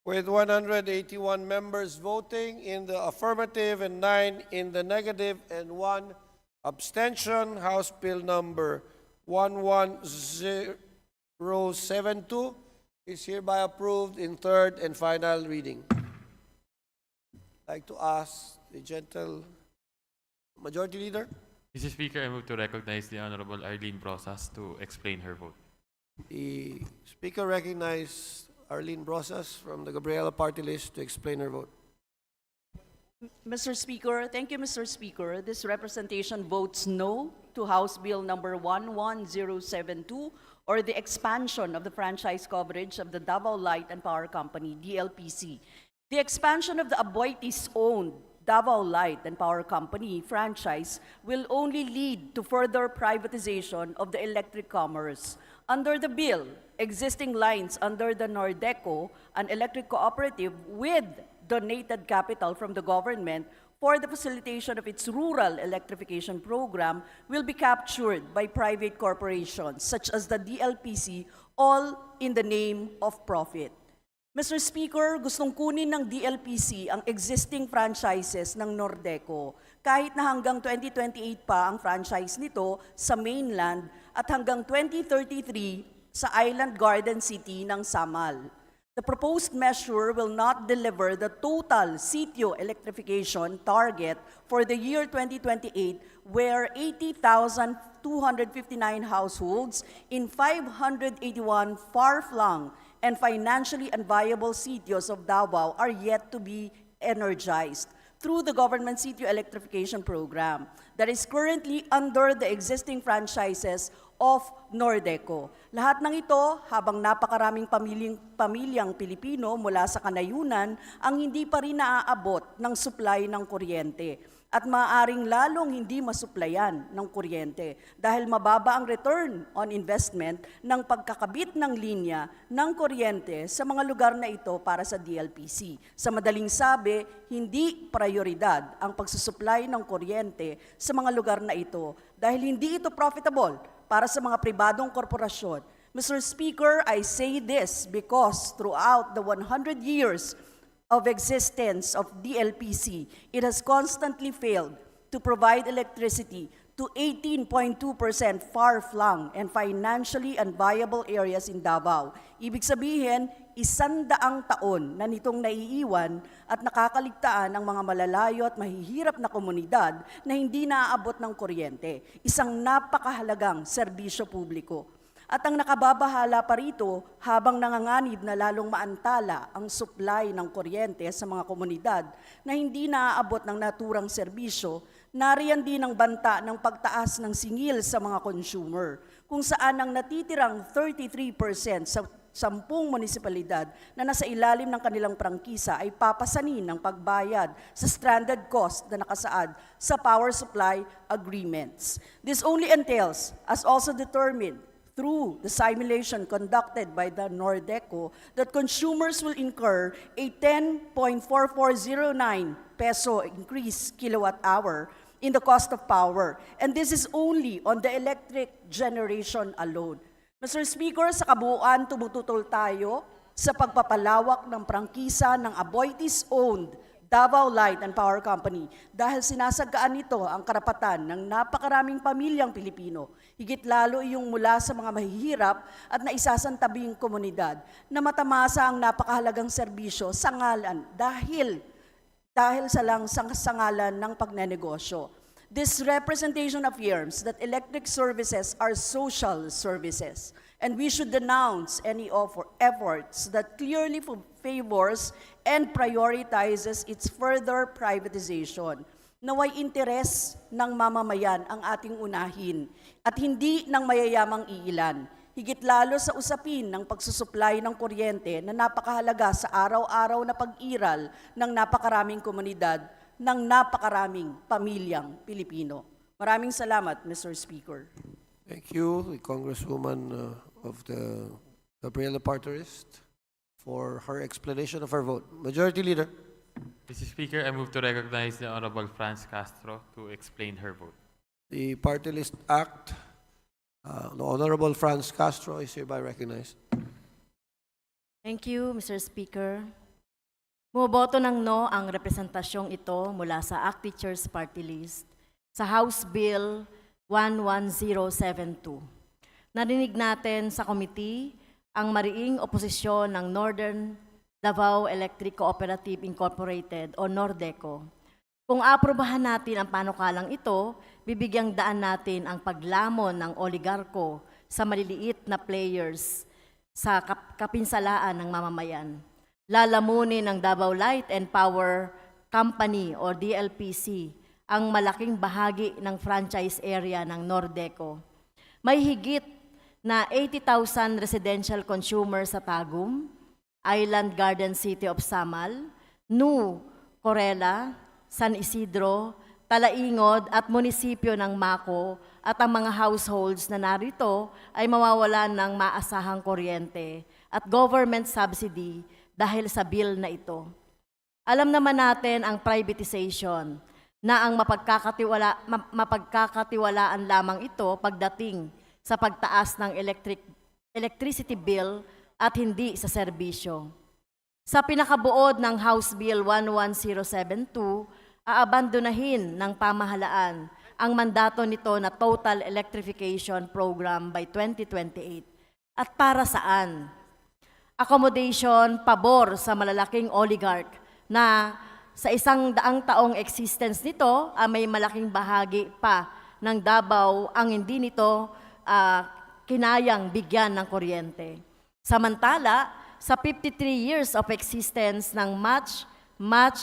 with 181 members voting in the affirmative and 9 in the negative and 1 abstention, House Bill number 11072 is hereby approved in third and final reading. I'd like to ask the gentle Majority Leader. Mr. Speaker, I move to recognize the Honorable Arlene Brosas to explain her vote. The Speaker recognizes Arlene Brosas from the Gabriela Party List to explain her vote. Mr. Speaker, thank you, Mr. Speaker. This representation votes no to House Bill number 11072, or the expansion of the franchise coverage of the Davao Light and Power Company, DLPC. The expansion of the Aboitiz-owned Davao Light and Power Company franchise will only lead to further privatization of the electric commerce. Under the bill, existing lines under the Nordeco, an electric cooperative with donated capital from the government for the facilitation of its rural electrification program, will be captured by private corporations such as the DLPC, all in the name of profit. Mr. Speaker, gustong kunin ng DLPC ang existing franchises ng Nordeco kahit na hanggang 2028 pa ang franchise nito sa mainland at hanggang 2033 sa Island Garden City ng Samal. The proposed measure will not deliver the total sitio electrification target for the year 2028, where 80,259 households in 581 far-flung and financially unviable sitios of Davao are yet to be energized through the government sitio electrification program that is currently under the existing franchises of Nordeco. Lahat ng ito habang napakaraming pamilyang Pilipino mula sa kanayunan ang hindi pa rin naaabot ng supply ng kuryente at maaaring lalong hindi masuplayan ng kuryente dahil mababa ang return on investment ng pagkakabit ng linya ng kuryente sa mga lugar na ito para sa DLPC. Sa madaling sabi, hindi prioridad ang pagsusupply ng kuryente sa mga lugar na ito dahil hindi ito profitable para sa mga pribadong korporasyon. Mr. Speaker, I say this because throughout the 100 years of existence of DLPC, it has constantly failed to provide electricity to 18.2% far-flung and financially unviable areas in Davao. Ibig sabihin, 100 taon na nitong naiiwan at nakakaligtaan ang mga malalayo at mahihirap na komunidad na hindi naaabot ng kuryente. Isang napakahalagang serbisyo publiko. At ang nakababahala pa rito habang nanganganib na lalong maantala ang supply ng kuryente sa mga komunidad na hindi naaabot ng naturang serbisyo, nariyan din ang banta ng pagtaas ng singil sa mga consumer, kung saan ang natitirang 33% sa 10 munisipalidad na nasa ilalim ng kanilang prangkisa ay papasanin ng pagbayad sa stranded cost na nakasaad sa power supply agreements. This only entails, as also determined through the simulation conducted by the Nordeco, that consumers will incur a 10.4409 peso increase kilowatt hour in the cost of power. And this is only on the electric generation alone. Mr. Speaker, sa kabuuan, tumututol tayo sa pagpapalawak ng prangkisa ng Aboitiz-owned Davao Light and Power Company dahil sinasagaan nito ang karapatan ng napakaraming pamilyang Pilipino, higit lalo yung mula sa mga mahihirap at naisasantabing komunidad na matamasa ang napakahalagang serbisyo sa ngalan dahil sa ngalan ng pagnenegosyo. This representation affirms that electric services are social services, and we should denounce any efforts that clearly favors and prioritizes its further privatization. Naway interes ng mamamayan ang ating unahin at hindi ng mayayamang iilan, higit lalo sa usapin ng pagsusupply ng kuryente na napakahalaga sa araw-araw na pag-iral ng napakaraming komunidad ng napakaraming pamilyang Pilipino. Maraming salamat, Mr. Speaker. Thank you, the Congresswoman of the Gabriela Party List, for her explanation of her vote. Majority Leader. Mr. Speaker, I move to recognize the Honorable Franz Castro to explain her vote. The Party List Act, the Honorable Franz Castro is hereby recognized. Thank you, Mr. Speaker. Bumoboto ng no ang representasyong ito mula sa ACT Teachers Party List sa House Bill 11072. Narinig natin sa committee ang mariing oposisyon ng Northern Davao Electric Cooperative Incorporated o Nordeco. Kung aprobahan natin ang panukalang ito, bibigyang daan natin ang paglamon ng oligarko sa maliliit na players sa kapinsalaan ng mamamayan. Lalamunin ng Davao Light and Power Company o DLPC ang malaking bahagi ng franchise area ng Nordeco. May higit na 80,000 residential consumers sa Tagum, Island Garden City of Samal, New Corella, San Isidro, Talaingod at munisipyo ng Maco at ang mga households na narito ay mawawalan ng maasahang kuryente at government subsidy dahil sa bill na ito. Alam naman natin ang privatization na ang mapagkakatiwalaan lamang ito pagdating sa pagtaas ng electricity bill at hindi sa serbisyo. Sa pinakabuod ng House Bill 11072, aabandonahin ng pamahalaan ang mandato nito na Total Electrification Program by 2028. At para saan? Accommodation pabor sa malalaking oligarch na sa 100 taong existence nito, may malaking bahagi pa ng Davao ang hindi nito kinayang bigyan ng kuryente. Samantala, sa 53 years of existence ng much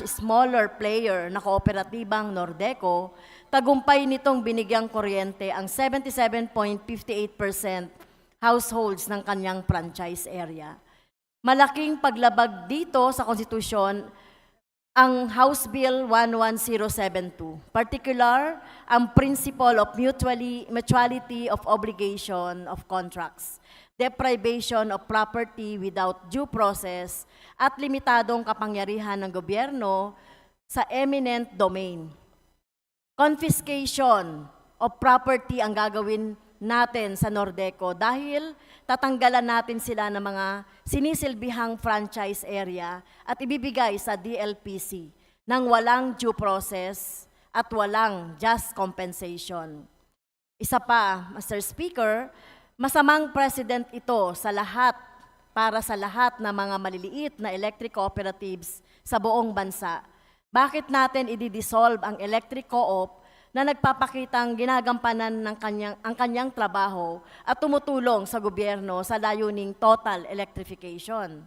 smaller player na kooperatibang Nordeco, tagumpay nitong binigyang kuryente ang 77.58% households ng kanyang franchise area. Malaking paglabag dito sa konstitusyon ang House Bill 11072, particular ang principle of mutuality of obligation of contracts, deprivation of property without due process, at limitadong kapangyarihan ng gobyerno sa eminent domain. Confiscation of property ang gagawin natin sa Nordeco dahil tatanggalan natin sila ng mga sinisilbihang franchise area at ibibigay sa DLPC ng walang due process at walang just compensation. Isa pa, Mr. Speaker, masamang president ito sa lahat, para sa lahat ng mga maliliit na electric cooperatives sa buong bansa. Bakit natin i-dissolve ang electric co-op na nagpapakitang ginagampanan ng ang kanyang trabaho at tumutulong sa gobyerno sa layuning total electrification?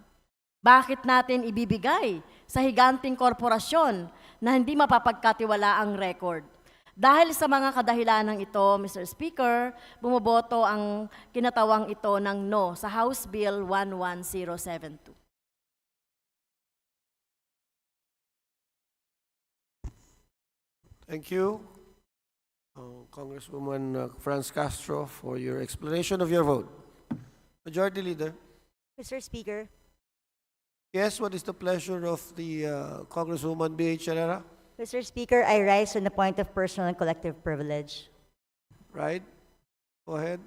Bakit natin ibibigay sa higanting korporasyon na hindi mapapagkatiwala ang record? Dahil sa mga kadahilanang ito, Mr. Speaker, bumoboto ang kinatawang ito ng no sa House Bill 11072. Thank you, Congresswoman Franz Castro, for your explanation of your vote. Majority Leader. Mr. Speaker, Yes, what is the pleasure of the Congresswoman B.H. Herrera? Mr. Speaker, I rise on the point of personal and collective privilege. Right? Go ahead.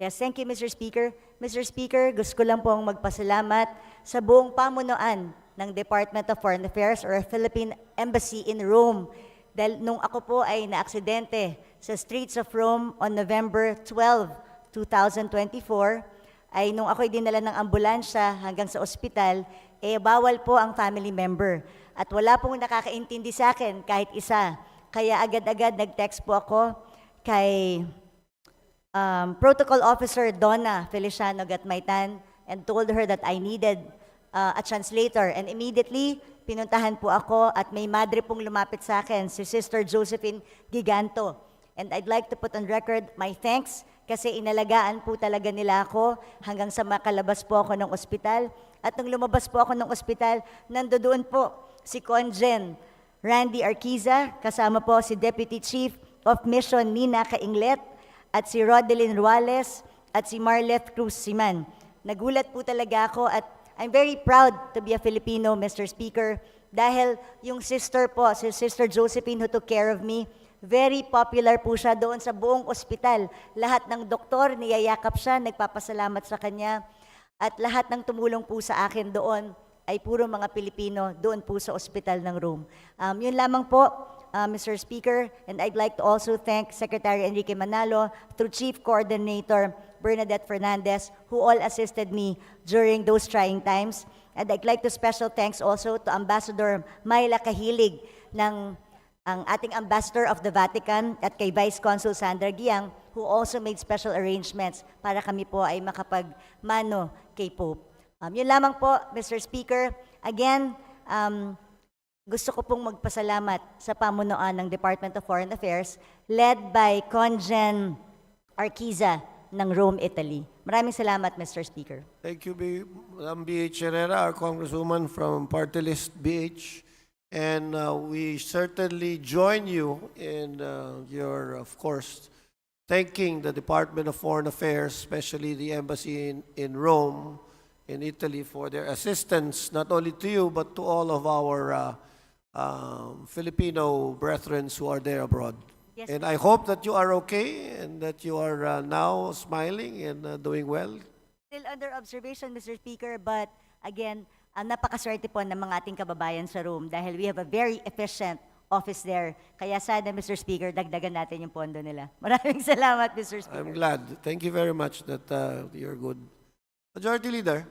Yes, thank you, Mr. Speaker. Mr. Speaker, gusto ko lang pong magpasalamat sa buong pamunuan ng Department of Foreign Affairs or Philippine Embassy in Rome dahil nung ako po ay naaksidente sa streets of Rome on November 12, 2024, ay nung ako'y dinala ng ambulansya hanggang sa ospital, bawal po ang family member. At wala pong nakakaintindi sa akin kahit isa. Kaya agad-agad nag-text po ako kay Protocol Officer Donna Feliciano Gatmaitan and told her that I needed a translator. And immediately, pinuntahan po ako at may madre pong lumapit sa akin, si Sister Josephine Giganto. And I'd like to put on record my thanks kasi inalagaan po talaga nila ako hanggang sa makalabas po ako ng ospital. At nung lumabas po ako ng ospital, nandoon po si Conjen Randy Arquiza, kasama po si Deputy Chief of Mission Nina Cainglet, at si Rodelyn Ruales, at si Marleth Cruz Siman. Nagulat po talaga ako at I'm very proud to be a Filipino, Mr. Speaker, dahil yung sister po, si Sister Josephine who took care of me, very popular po siya doon sa buong ospital. Lahat ng doktor, niyayakap siya, nagpapasalamat sa kanya, at lahat ng tumulong po sa akin doon ay puro mga Pilipino doon po sa ospital ng Rome. Yun lamang po, Mr. Speaker, and I'd like to also thank Secretary Enrique Manalo through Chief Coordinator Bernadette Fernandez, who all assisted me during those trying times. And I'd like to special thanks also to Ambassador Myla Kahilig ng ang ating Ambassador of the Vatican at kay Vice Consul Sandra Giang, who also made special arrangements para kami po ay makapagmano kay Pope. Yun lamang po, Mr. Speaker. Again, gusto ko pong magpasalamat sa pamunuan ng Department of Foreign Affairs led by Congen Arquiza ng Rome, Italy. Maraming salamat, Mr. Speaker. Thank you, Madam B.H. Herrera, our Congresswoman from Party List BH. And we certainly join you in your, of course, thanking the Department of Foreign Affairs, especially the embassy in Rome, in Italy, for their assistance, not only to you, but to all of our Filipino brethren who are there abroad. Yes, And I hope that you are okay and that you are now smiling and doing well. Still under observation, Mr. Speaker, but again, napakaswerte po ng mga ating kababayan sa Rome dahil we have a very efficient office there. Kaya sana, Mr. Speaker, dagdagan natin yung pondo nila. Maraming salamat, Mr. Speaker. I'm glad. Thank you very much that you're good. Majority Leader.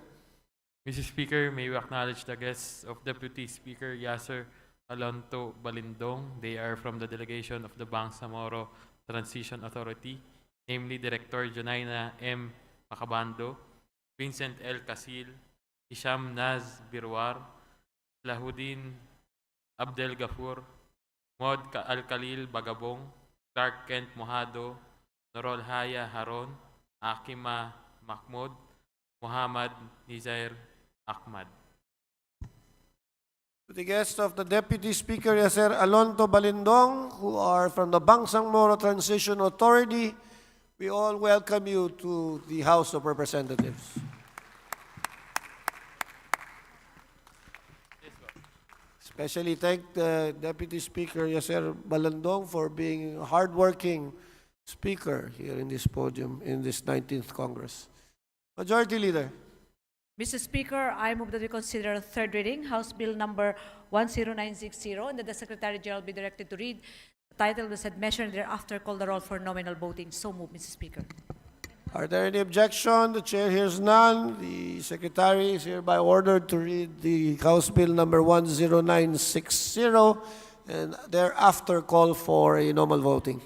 Mr. Speaker, may we acknowledge the guests of Deputy Speaker Yasser Alonto Balindong. They are from the delegation of the Bangsamoro Transition Authority, namely Director Jonaina M. Pacabando, Vincent L. Casil, Hisham Naz Birwar, Lahuddin Abdel Gafur, Maud Al-Khalil Bagabong, Clark Kent Mohado, Norol Haya Haron, Akima Mahmoud, Muhammad Nizair Ahmad. To the guests of the Deputy Speaker Yasser Alonto Balindong, who are from the Bangsamoro Transition Authority, we all welcome you to the House of Representatives. Especially thank the Deputy Speaker Yasser Balindong for being a hardworking speaker here in this podium in this 19th Congress. Majority Leader. Mr. Speaker, I move that we consider third reading, House Bill number 10960, and that the Secretary General be directed to read the title of the said measure and thereafter call the roll for nominal voting. So move, Mr. Speaker. Are there any objection? The chair hears none. The secretary is hereby ordered to read the House Bill number 10960 and thereafter call for a normal voting.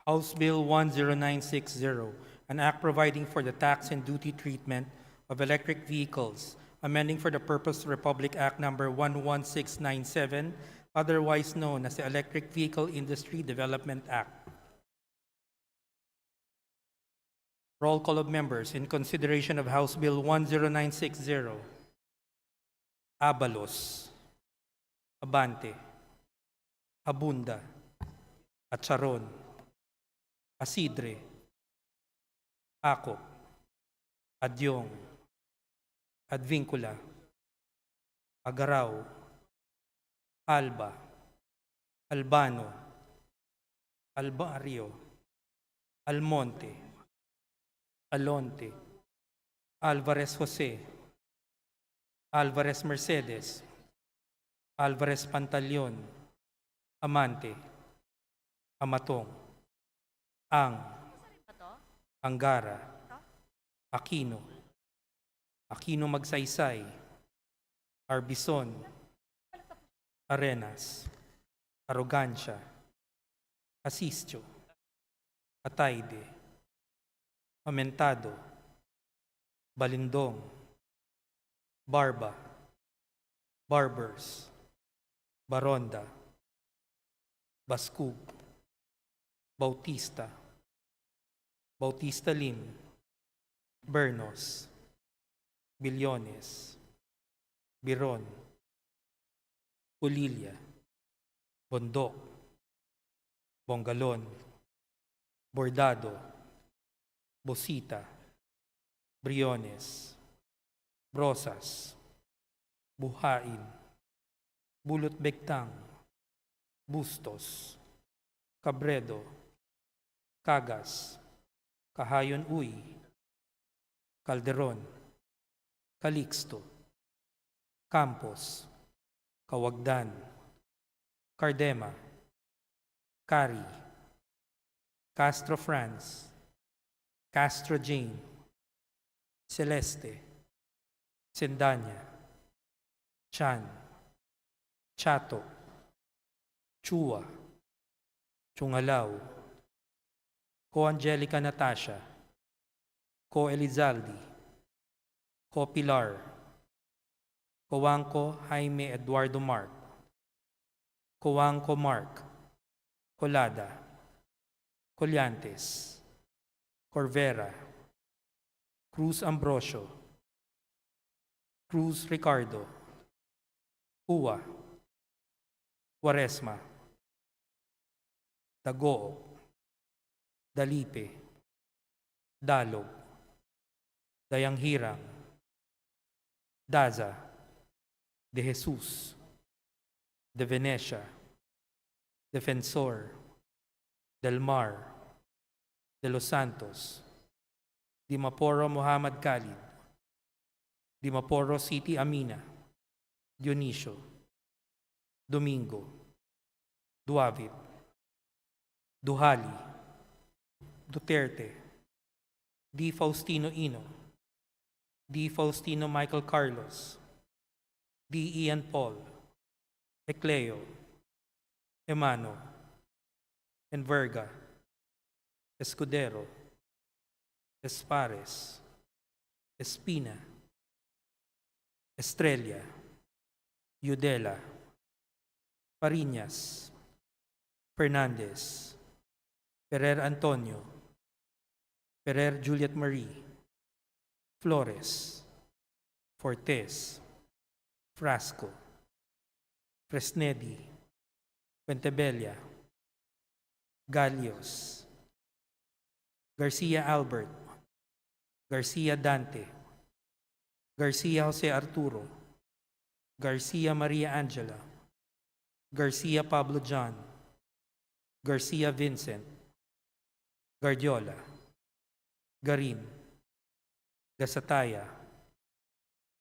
House Bill 10960, an act providing for the tax and duty treatment of electric vehicles, amending for the purpose Republic Act number 11697, otherwise known as the Electric Vehicle Industry Development Act. Roll call of members in consideration of House Bill 10960. Abalos, Abante, Abunda, Acharon, Asidre, Acop, Adyong, Advincula, Agaraw, Alba, Albano, Albario, Almonte, Alonte, Alvarez Jose, Alvarez Mercedes, Alvarez Pantaleon, Amante, Amatong, Angara, Aquino, Aquino Magsaysay, Arbison, Arenas, Arrogancia, Asistio, Ataide, Amentado, Balindong, Barba, Barbers, Baronda, Baskug, Bautista, Bautista Lim, Bernos, Billones, Biron, Ulilia, Bondok, Bongalon, Bordado, Bosita, Briones, Brosas, Buhain, Bulot Begtang, Bustos, Cabredo, Cagas, Kahayon Uy, Calderon, Calixto, Campos, Kawagdan, Cardema, Cari, Castro Franz, Castro Jane, Celeste, Sendanya, Chan, Chato, Chua, Chungalaw, Ko Angelica Natasha, Ko Elizaldi, Ko Pilar, Coangco Jaime Eduardo Mark, Coangco Mark, Colada, Collantes, Corvera, Cruz Ambrosio, Cruz Ricardo, Hua, Quaresma, Dagoo, Dalipe, Dalog, Dayanghirang, Daza, De Jesus, De Venecia, Defensor, Del Mar, De Los Santos, Dimaporo Muhammad Khalid, Dimaporo City Amina, Dionisio, Domingo, Duavit, Duhali, Duterte, D. Faustino Ino, D. Faustino Michael Carlos, D. Ian Paul, Ecleo, Emano, Enverga, Escudero, Espares, Espina, Estrella, Yudela, Pariñas, Fernandez, Ferrer Antonio, Ferrer Juliet Marie, Flores, Fortes, Frasco, Fresnedi, Pentebella, Galios, Garcia Albert, Garcia Dante, Garcia Jose Arturo, Garcia Maria Angela, Garcia Pablo John, Garcia Vincent, Guardiola, Garin, Gasataya,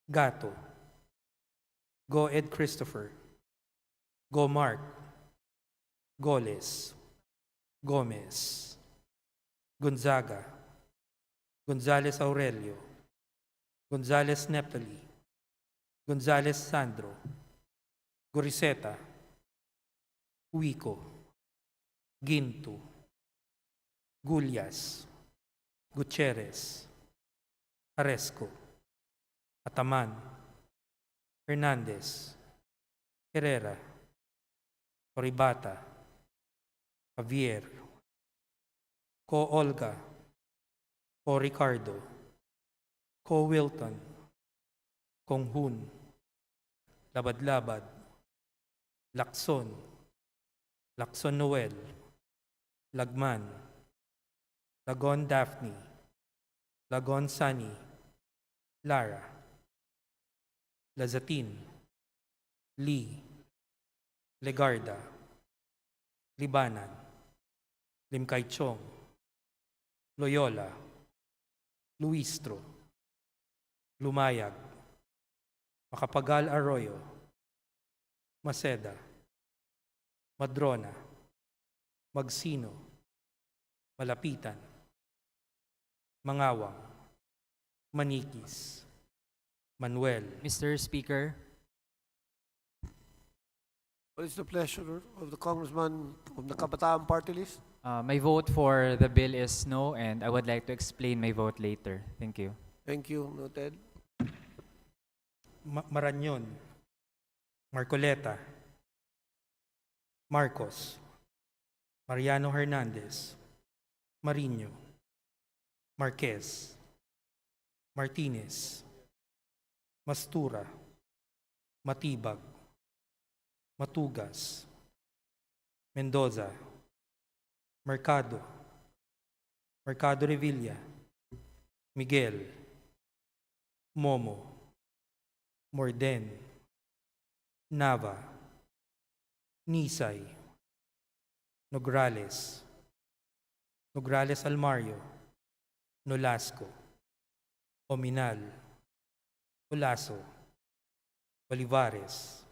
Gato, Go Ed Christopher, Go Mark, Goles, Gomez, Gonzaga, Gonzales Aurelio, Gonzales Neptali, Gonzales Sandro, Goriseta, Huico, Gintu, Gulyas, Gutierrez, Aresco, Ataman, Hernandez, Herrera, Oribata, Javier, Ko Olga, Ko Ricardo, Ko Wilton, Kong Hun, Labad-Labad, Lacson, Lacson Noel, Lagman, Lagon Daphne, Lagon Sunny, Lara, Lazatin, Lee, Legarda, Libanan, Limkay-Chong, Loyola, Luistro, Lumayag, Macapagal Arroyo, Maceda, Madrona, Magsino, Malapitan, Mangawang, Manikis, Manuel, Mr. Speaker, What is the pleasure of the congressman from the Kabataan Party List? my vote for the bill is no, and I would like to explain my vote later. Thank you. Thank you. Noted. Marañon, Marcoleta, Marcos, Mariano Hernandez, Marino, Marquez, Martinez, Mastura, Matibag, Matugas, Mendoza, Mercado, Mercado Revilla, Miguel, Momo, Morden, Nava, Nisay, Nograles, Nograles Almario, Nolasco, Ominal, Olaso, Olivares,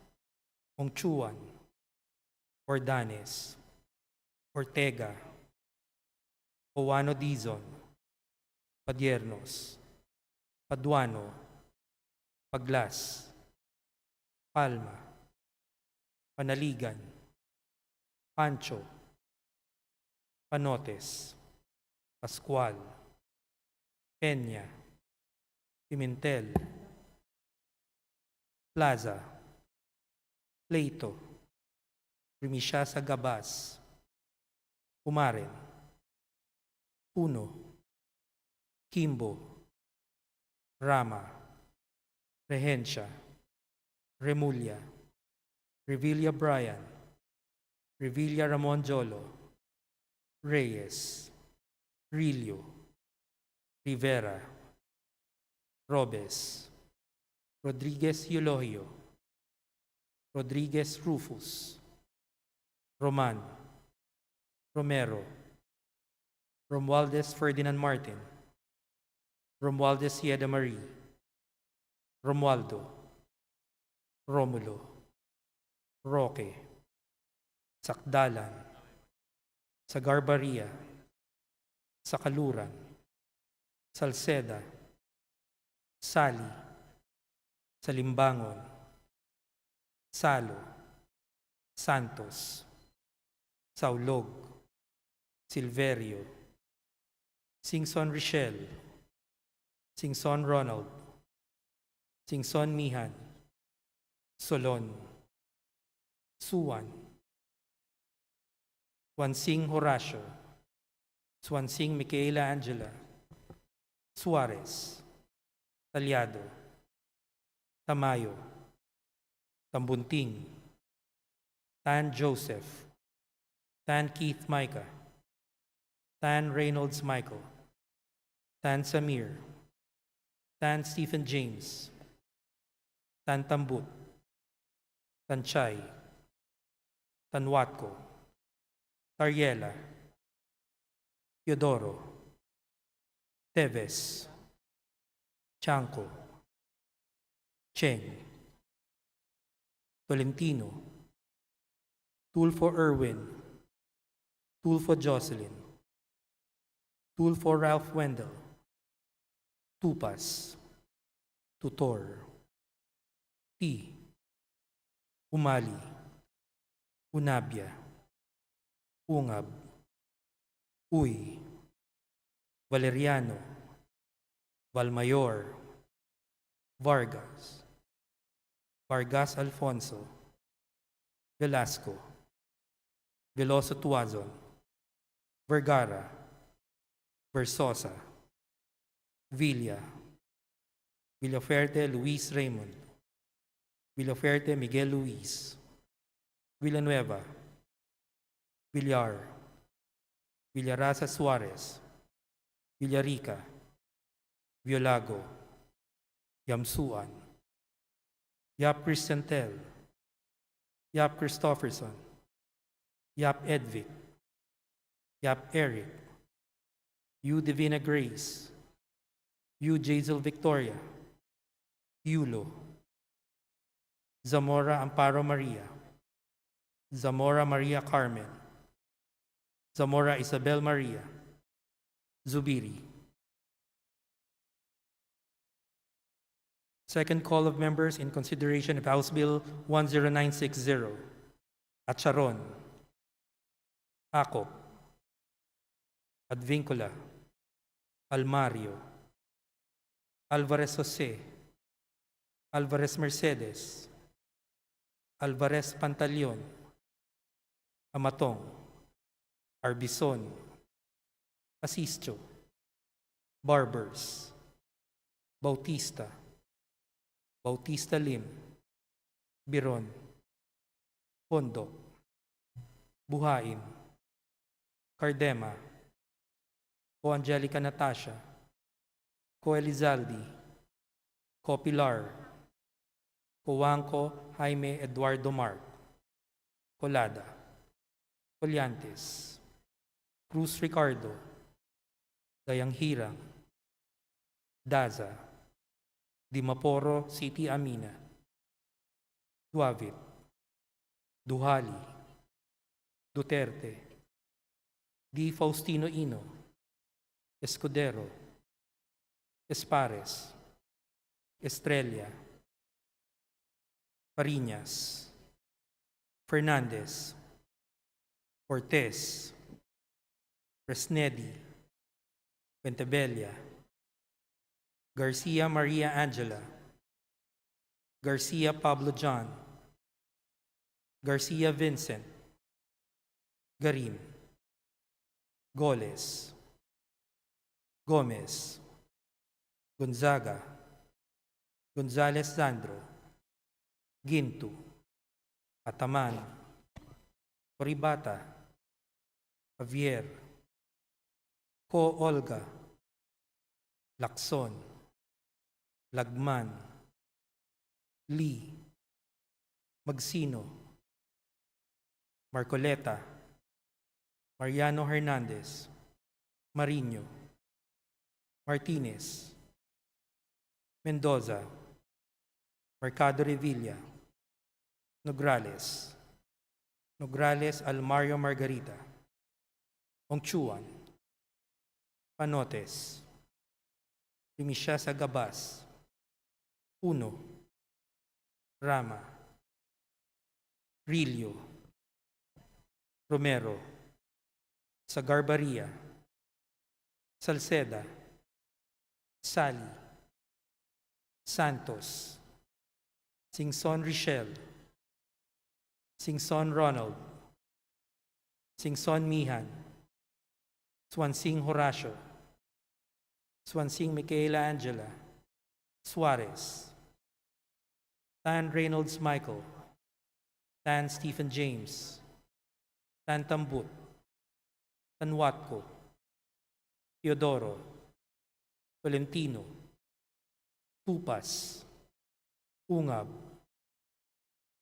Ongchuan, Ordanes, Ortega, Owano Dizon, Padiernos, Paduano, Paglas, Palma, Panaligan, Pancho, Panotes, Pascual, Peña, Pimentel, Plaza, Pleito, Primisiasa Gabas, Umaren, Puno, Kimbo, Rama, Rehencia, Remulla, Revilla Brian, Revilla Ramon Jolo, Reyes, Rillo, Rivera, Robes, Rodriguez Eulogio, Rodriguez Rufus, Roman, Romero, Romualdez Ferdinand Martin, Romualdez Sieda Marie, Romualdo, Romulo, Roque, Sakdalan, Sagarbaria, Sakaluran, Salceda, Sali, Salimbangon, Salo, Santos, Saulog, Silverio, Singson Richelle, Singson Ronald, Singson Mihan, Solon, Suwan, Swansing Horacio, Swansing Micaela Angela, Suarez, Talyado, Tamayo, Tambunting, Tan Joseph, Tan Keith Micah, Tan Reynolds Michael, Tan Samir, Tan Stephen James, Tan Tambut, Tan Chay, Tan Watco, Tariela, Teodoro, Teves, Chanco, Cheng, Tolentino, Tulfo Irwin, Tulfo Jocelyn, Tulfo Ralph Wendell, Tupas, Tutor, T, Umali, Unabia, Ungab, Uy, Valeriano, Valmayor, Vargas, Vargas Alfonso, Velasco, Veloso Tuazon, Vergara, Versosa, Villa, Villaferte Luis Raymond, Villaferte Miguel Luis, Villanueva, Villar, Villarasa Suarez, Villarica, Violago, Yamsuan, Yap Cristantel, Yap Christopherson, Yap Edvic, Yap Eric, U Divina Grace, U Jazel Victoria, Yulo, Zamora Amparo Maria, Zamora Maria Carmen, Zamora Isabel Maria, Zubiri. Second call of members in consideration of House Bill 10960. Acharon, Acop, Advincula, Almario, Alvarez Jose, Alvarez Mercedes, Alvarez Pantaleon, Amatong, Arbison, Asistio, Barbers, Bautista, Bautista Lim, Biron, Pondo, Buhain, Cardema, Co Angelica Natasha, Co Elizaldi, Co Pilar, Co Wangco Jaime Eduardo Mark, Colada, Collantes, Cruz Ricardo, Dayang Hirang, Daza, Dimaporo City Amina, Duavit, Duhali, Duterte, D. Faustino Ino, Escudero, Espares, Estrella, Fariñas, Fernandez, Cortez, Fresnedi, Pentebella, Garcia Maria Angela, Garcia Pablo John, Garcia Vincent, Garin, Goles, Gomez, Gonzaga, Gonzales Sandro, Gintu, Ataman, Coribata, Javier, Co Olga, Lacson, Lagman, Lee, Magsino, Marcoleta, Mariano Hernandez, Mariño, Martinez, Mendoza, Mercado Revilla, Nograles, Nograles Almario Margarita, Ongchuan, Panotes, Primiciasa Gabas, Uno, Rama, Rillo, Romero, Sagarbaria, Salceda, Sally, Santos, Singson Richelle, Singson Ronald, Singson Mihan, Swansing Horacio, Swansing Michaela Angela, Suarez, Tan Reynolds Michael, Tan Stephen James, Tan Tambut, Tan Watco, Teodoro, Valentino, Tupas, Ungab,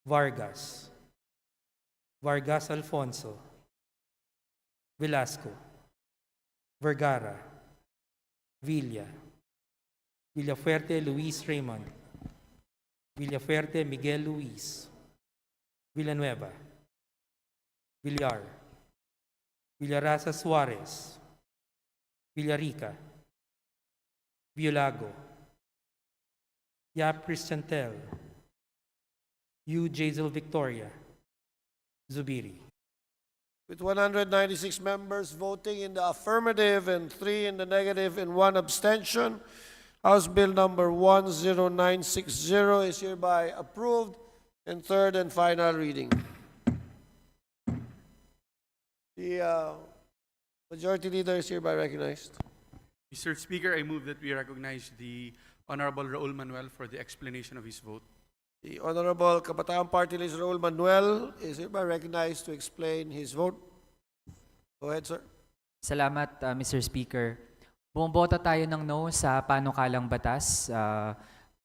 Vargas, Vargas Alfonso, Velasco, Vergara, Villa, Villafuerte Luis Raymond, Villafuerte Miguel Luis, Villanueva, Villar, Villarasa Suarez, Villarica, Violago, Yap Cristantel, U. Jazel Victoria, Zubiri. With 196 members voting in the affirmative and 3 in the negative and 1 abstention, House Bill number 10960 is hereby approved in third and final reading. The Majority Leader is hereby recognized. Mr. Speaker, I move that we recognize the Honorable Raul Manuel for the explanation of his vote. The Honorable Kabataan Party List Raul Manuel is hereby recognized to explain his vote. Go ahead, sir. Salamat, Mr. Speaker. Bumoboto tayo ng no sa panukalang batas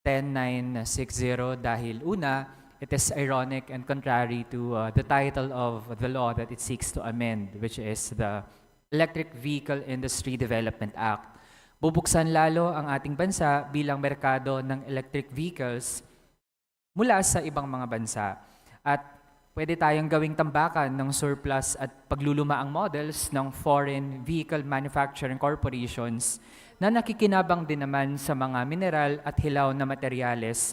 10960 dahil una, it is ironic and contrary to the title of the law that it seeks to amend, which is the Electric Vehicle Industry Development Act. Bubuksan lalo ang ating bansa bilang merkado ng electric vehicles mula sa ibang mga bansa. At pwede tayong gawing tambakan ng surplus at paglulumaang models ng foreign vehicle manufacturing corporations na nakikinabang din naman sa mga mineral at hilaw na materyales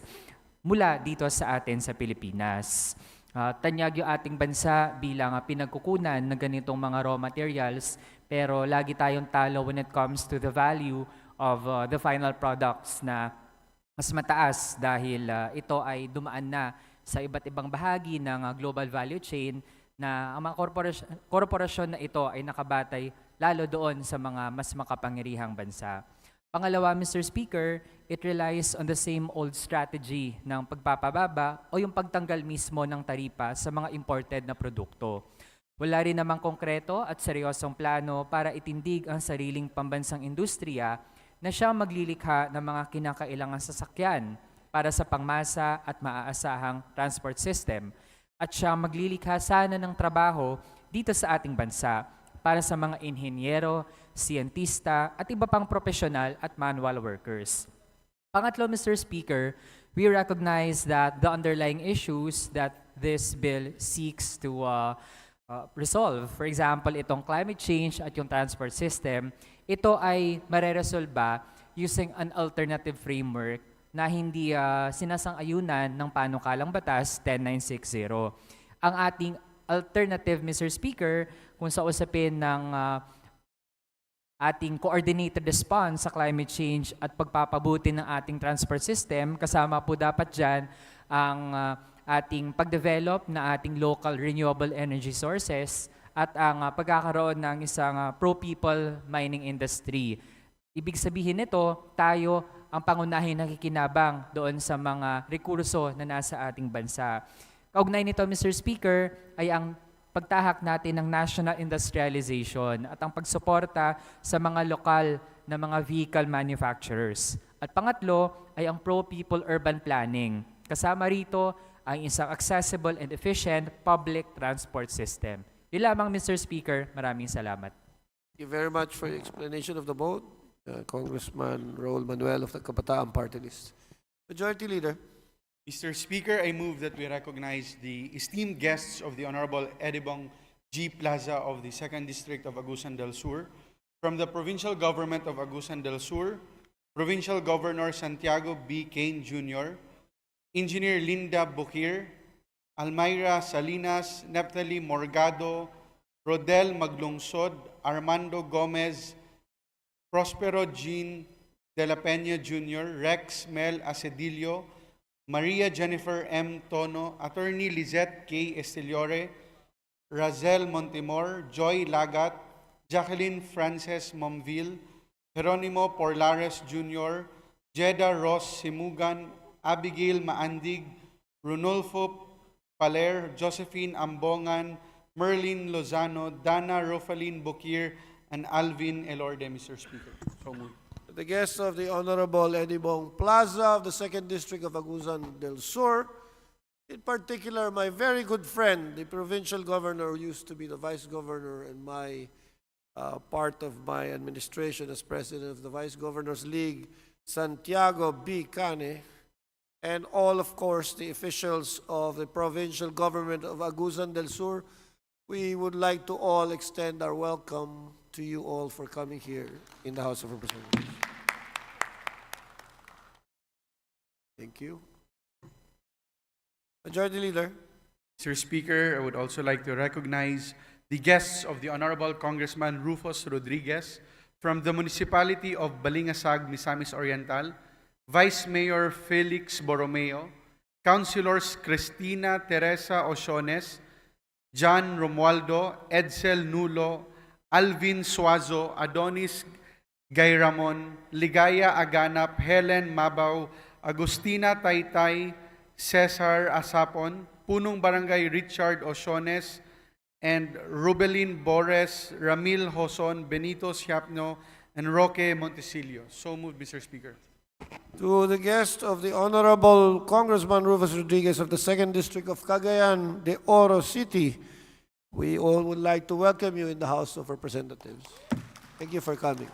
mula dito sa atin sa Pilipinas. Tanyag yung ating bansa bilang pinagkukunan ng ganitong mga raw materials, pero lagi tayong talo when it comes to the value of the final products na mas mataas dahil ito ay dumaan na sa iba't ibang bahagi ng global value chain na ang mga korporasyon na ito ay nakabatay lalo doon sa mga mas makapangyarihang bansa. Pangalawa, Mr. Speaker, it relies on the same old strategy ng pagpapababa o yung pagtanggal mismo ng taripa sa mga imported na produkto. Wala rin namang konkreto at seryosong plano para itindig ang sariling pambansang industriya na siyang maglilikha ng mga kinakailangang sasakyan para sa pangmasa at maaasahang transport system at siyang maglilikha sana ng trabaho dito sa ating bansa para sa mga inhenyero, siyentista at iba pang profesional at manual workers. Pangatlo, Mr. Speaker, we recognize that the underlying issues that this bill seeks to resolve, for example, itong climate change at yung transport system, ito ay mareresolba using an alternative framework na hindi sinasang-ayunan ng panukalang batas 10960. Ang ating alternative, Mr. Speaker, kung sa usapin ng ating coordinated response sa climate change at pagpapabuti ng ating transport system, kasama po dapat dyan ang ating pagdevelop na ating local renewable energy sources at ang pagkakaroon ng isang pro-people mining industry. Ibig sabihin nito, tayo ang pangunahing nakikinabang doon sa mga rekurso na nasa ating bansa. Kaugnay nito, Mr. Speaker, ay ang pagtahak natin ng national industrialization at ang pagsuporta sa mga lokal na mga vehicle manufacturers. At pangatlo ay ang pro-people urban planning. Kasama rito ang isang accessible and efficient public transport system. Yun lamang, Mr. Speaker. Maraming salamat. Thank you very much for your explanation of the vote. Congressman Raul Manuel of the Kabataan Party List. Majority Leader. Mr. Speaker, I move that we recognize the esteemed guests of the Honorable Edibong G. Plaza of the 2nd District of Agusan del Sur, from the Provincial Government of Agusan del Sur, Provincial Governor Santiago B. Kane Jr., Engineer Linda Bukir, Almayra Salinas, Neptali Morgado, Rodel Maglungsod, Armando Gomez, Prospero Jean De La Peña Jr., Rex Mel Acedillo, Maria Jennifer M. Tono, Attorney Lizette K. Estiliore, Razel Montemor, Joy Lagat, Jacqueline Frances Momville, Jeronimo Porlares Jr., Jeda Ross Simugan, Abigail Maandig, Runolfo Paler, Josephine Ambongan, Merlin Lozano, Dana Rofaline Bukir, and Alvin Elorde, Mr. Speaker. So moved. The guests of the Honorable Edibong Plaza of the 2nd District of Agusan del Sur, in particular my very good friend, the Provincial Governor who used to be the Vice Governor and my part of my administration as President of the Vice Governors League, Santiago B. Cane, and all, of course, the officials of the Provincial Government of Agusan del Sur. We would like to all extend our welcome to you all for coming here in the House of Representatives. Thank you. Majority Leader. Mr. Speaker, I would also like to recognize the guests of the Honorable Congressman Rufus Rodriguez from the Municipality of Balingasag, Misamis Oriental, Vice Mayor Felix Borromeo, Councilors Cristina Teresa Osiones, John Romualdo, Edsel Nulo, Alvin Suazo, Adonis Gayramon, Ligaya Aganap, Helen Mabaw, Agustina Taytay, Cesar Asapon, Punong Barangay Richard Osiones, and Rubelin Bores, Ramil Hoson, Benito Siapno, and Roque Montesilio. So moved, Mr. Speaker. To the guest of the Honorable Congressman Rufus Rodriguez of the 2nd District of Cagayan de Oro City, we all would like to welcome you in the House of Representatives. Thank you for coming.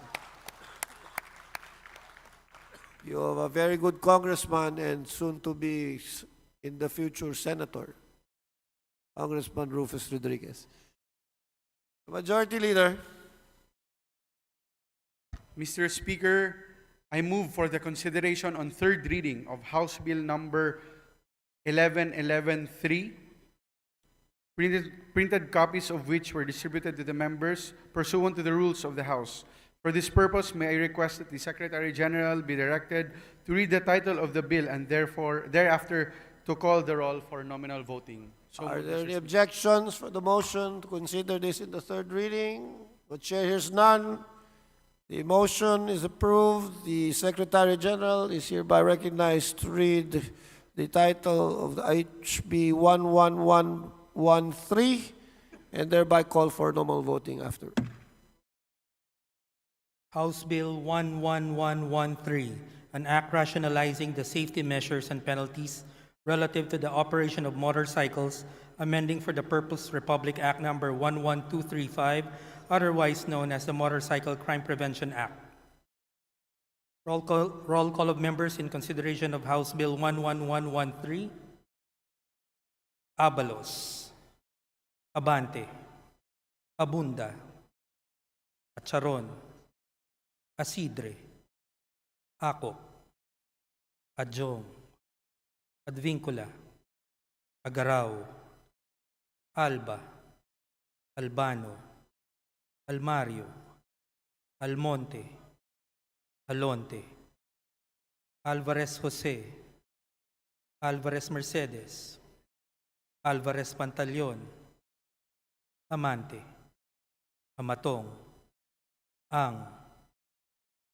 You are a very good congressman and soon to be in the future senator, Congressman Rufus Rodriguez. Majority Leader. Mr. Speaker, I move for the consideration on third reading of House Bill number 1111-3, printed copies of which were distributed to the members pursuant to the rules of the House. For this purpose, may I request that the Secretary General be directed to read the title of the bill and thereafter to call the roll for nominal voting. So Are moved, there Mr. any Speaker. objections for the motion to consider this in the third reading? The chair hears none. The motion is approved. The Secretary General is hereby recognized to read the title of the HB 11113 and thereby call for normal voting after. House Bill 11113, an act rationalizing the safety measures and penalties relative to the operation of motorcycles, amending for the purpose Republic Act number 11235, otherwise known as the Motorcycle Crime Prevention Act. Roll call of members in consideration of House Bill 11113. Abalos, Abante, Abunda, Acharon, Asidre, Acop, Adjong, Advincula, Agaraw, Alba, Albano, Almario, Almonte, Alonte, Alvarez Jose, Alvarez Mercedes, Alvarez Pantaleon, Amante, Amatong,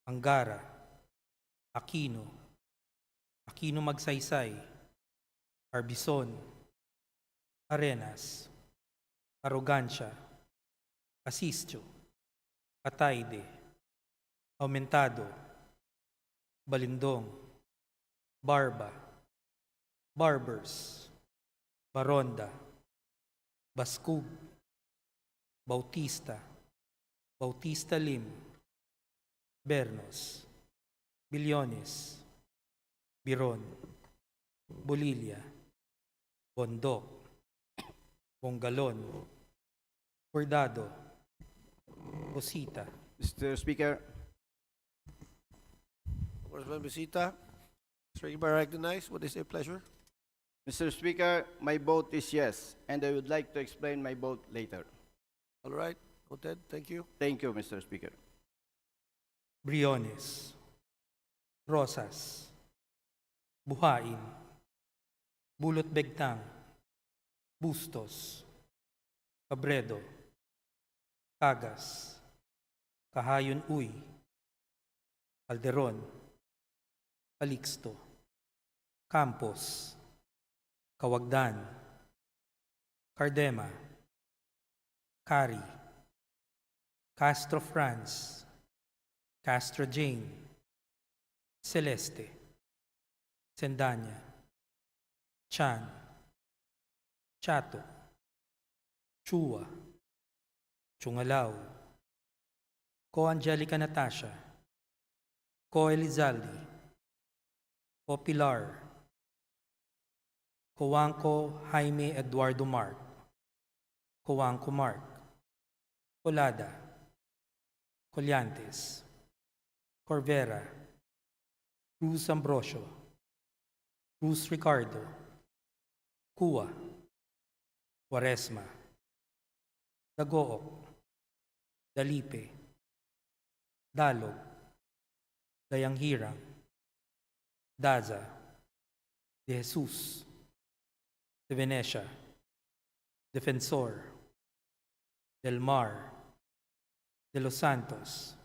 Angara, Aquino, Aquino Magsaysay, Arbison, Arenas, Arrogancia, Asistio, Ataide, Aumentado, Balindong, Barba, Barbers, Baronda, Baskug, Bautista, Bautista Lim, Bernos, Bilyones, Biron, Bolilia, Bondok, Bongalon, Bordado, Bosita, Mr. Speaker, Congressman Visita, is by recognized. What is a pleasure? Mr. Speaker, my vote is yes, and I would like to explain my vote later. All right, noted. Thank you. Thank you, Mr. Speaker. Briones, Rosas, Buhain, Bulot Begtang, Bustos, Cabredo, Cagas, Kahayon Uy, Calderon, Calixto, Campos, Kawagdan, Cardema, Cari, Castro Franz, Castro Jane, Celeste, Sendanya, Chan, Chato, Chua, Chungalaw, Ko Angelica Natasha, Ko Elizalde, Ko Pilar, Coanco Jaime Eduardo Mark, Coanco Mark, Colada, Collantes, Corvera, Cruz Ambrosio, Cruz Ricardo, Cua, Quaresma, Dagook, Dalipe, Dalog, Dayanghirang, Daza, De Jesus, De Venecia, Defensor, Del Mar, De Los Santos,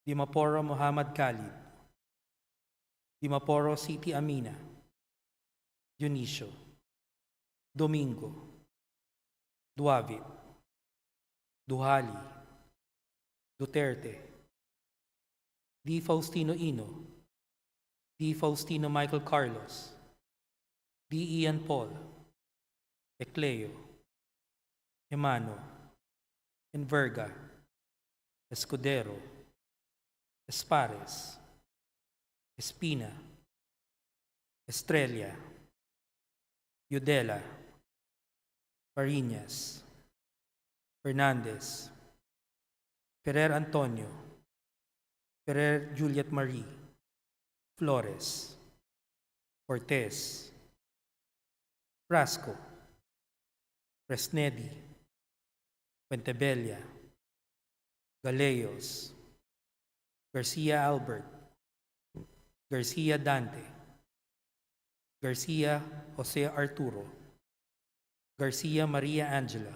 Dimaporo Muhammad Khalid, Dimaporo City Amina, Dionisio, Domingo, Duavit, Duhali, Duterte, D. Faustino Ino, D. Faustino Michael Carlos, D. Ian Paul, Ecleo, Emano, Enverga, Escudero, Espares, Espina, Estrella, Yudela, Parinas, Fernandez, Ferrer Antonio, Ferrer Juliet Marie, Flores, Cortez, Frasco, Fresnedi, Puentebella, Galeos, Garcia Albert, Garcia Dante, Garcia Jose Arturo, Garcia Maria Angela,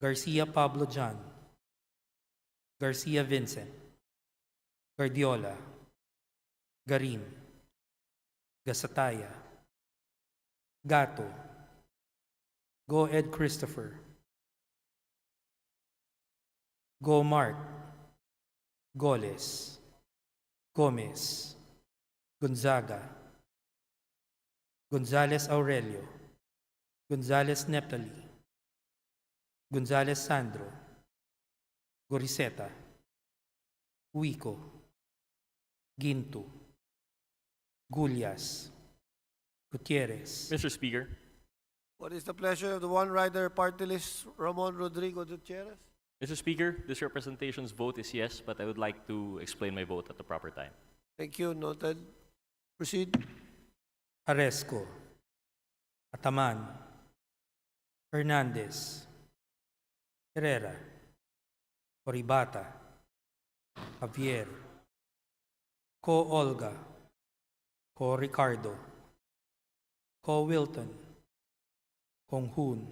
Garcia Pablo John, Garcia Vincent, Guardiola, Garin, Gasataya, Gato, Go Ed Christopher, Go Mark, Goles, Gomez, Gonzaga, Gonzales Aurelio, Gonzales Neptali, Gonzales Sandro, Goriseta, Huico, Ginto, Gulyas, Gutierrez, Mr. Speaker, What is the pleasure of the One Rider Party List, Ramon Rodrigo Gutierrez? Mr. Speaker, this representation's vote is yes, but I would like to explain my vote at the proper time. Thank you. Noted. Proceed. Aresco, Ataman, Hernandez, Herrera, Oribata, Javier, Co Olga, Co Ricardo, Co Wilton, Kong Hoon,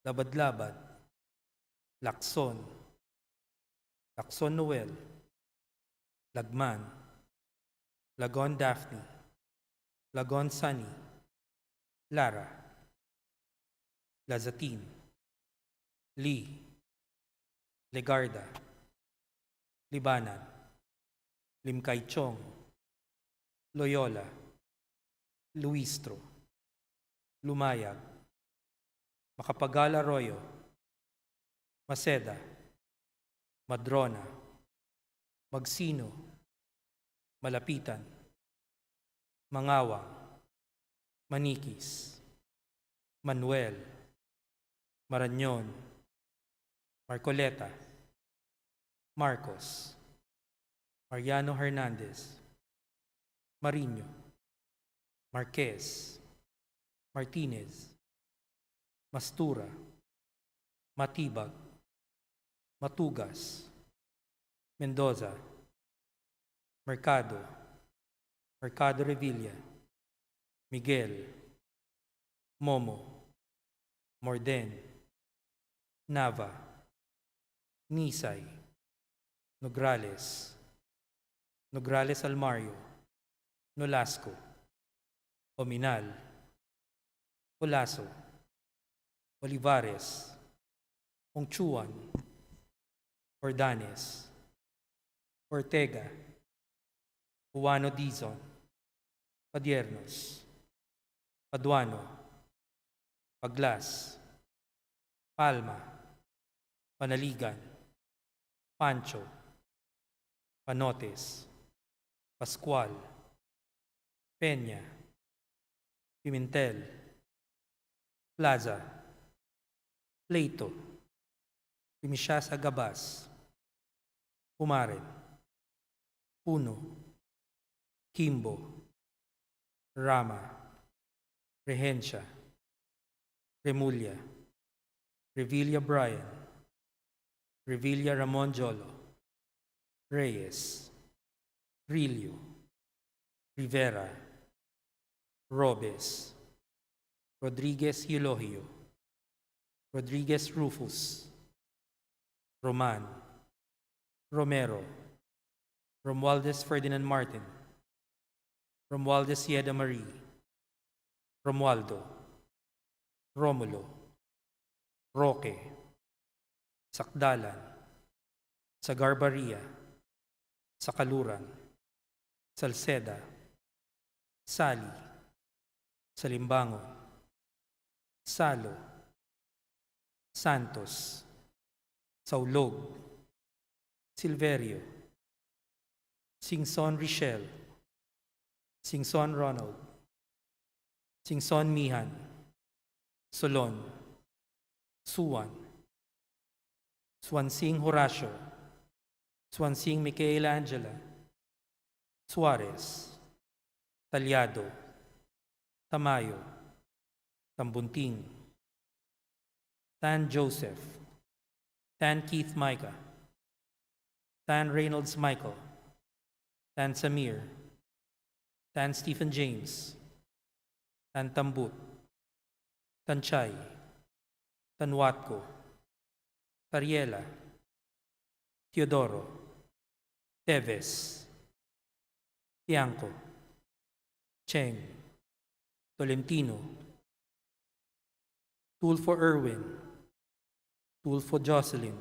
Labad-Labad, Lacson, Lacson Noel, Lagman, Lagon Daphne, Lagon Sunny, Lara, Lazatin, Lee, Legarda, Libanan, Limkay Chong, Loyola, Luistro, Lumayag, Macapagal Arroyo, Maceda, Madrona, Magsino, Malapitan, Mangawang, Manikis, Manuel, Marañon, Marcoleta, Marcos, Mariano Hernandez, Mariño, Marquez, Martinez, Mastura, Matibag, Matugas, Mendoza, Mercado, Mercado Revilla, Miguel, Momo, Morden, Nava, Nisay, Nograles, Nograles Almario, Nolasco, Ominal, Olaso, Olivares, Ongchuan, Ordanes, Ortega, Juano Dizon, Padiernos, Paduano, Paglas, Palma, Panaligan, Pancho, Panotes, Pascual, Peña, Pimentel, Plaza, Pleito, Timishasa Gabas, Pumaren, Puno, Kimbo, Rama, Rehencia, Remulla, Revilla Brian, Revilla Ramon Jolo, Reyes, Rilio, Rivera, Robes, Rodriguez Eulogio, Rodriguez Rufus, Roman, Romero, Romualdez Ferdinand Martin, Romualdez Yeda Marie, Romualdo, Romulo, Roque, Sakdalan, Sagarbaria, Sakaluran, Salceda, Sali, Salimbango, Salo, Santos, Saulog, Silverio, Singson Richelle, Singson Ronald, Singson Mihan, Solon, Suwan, Swansing Horacio, Swansing Micaela Angela, Suarez, Talyado, Tamayo, Tambunting, Tan Joseph, Tan Keith Micah, Tan Reynolds Michael, Tan Samir, Tan Stephen James, Tan Tambut, Tan Chay, Tan Watko, Tariela, Teodoro, Teves, Tiangco, Cheng, Tolentino, Tulfo Irwin, Tulfo Jocelyn,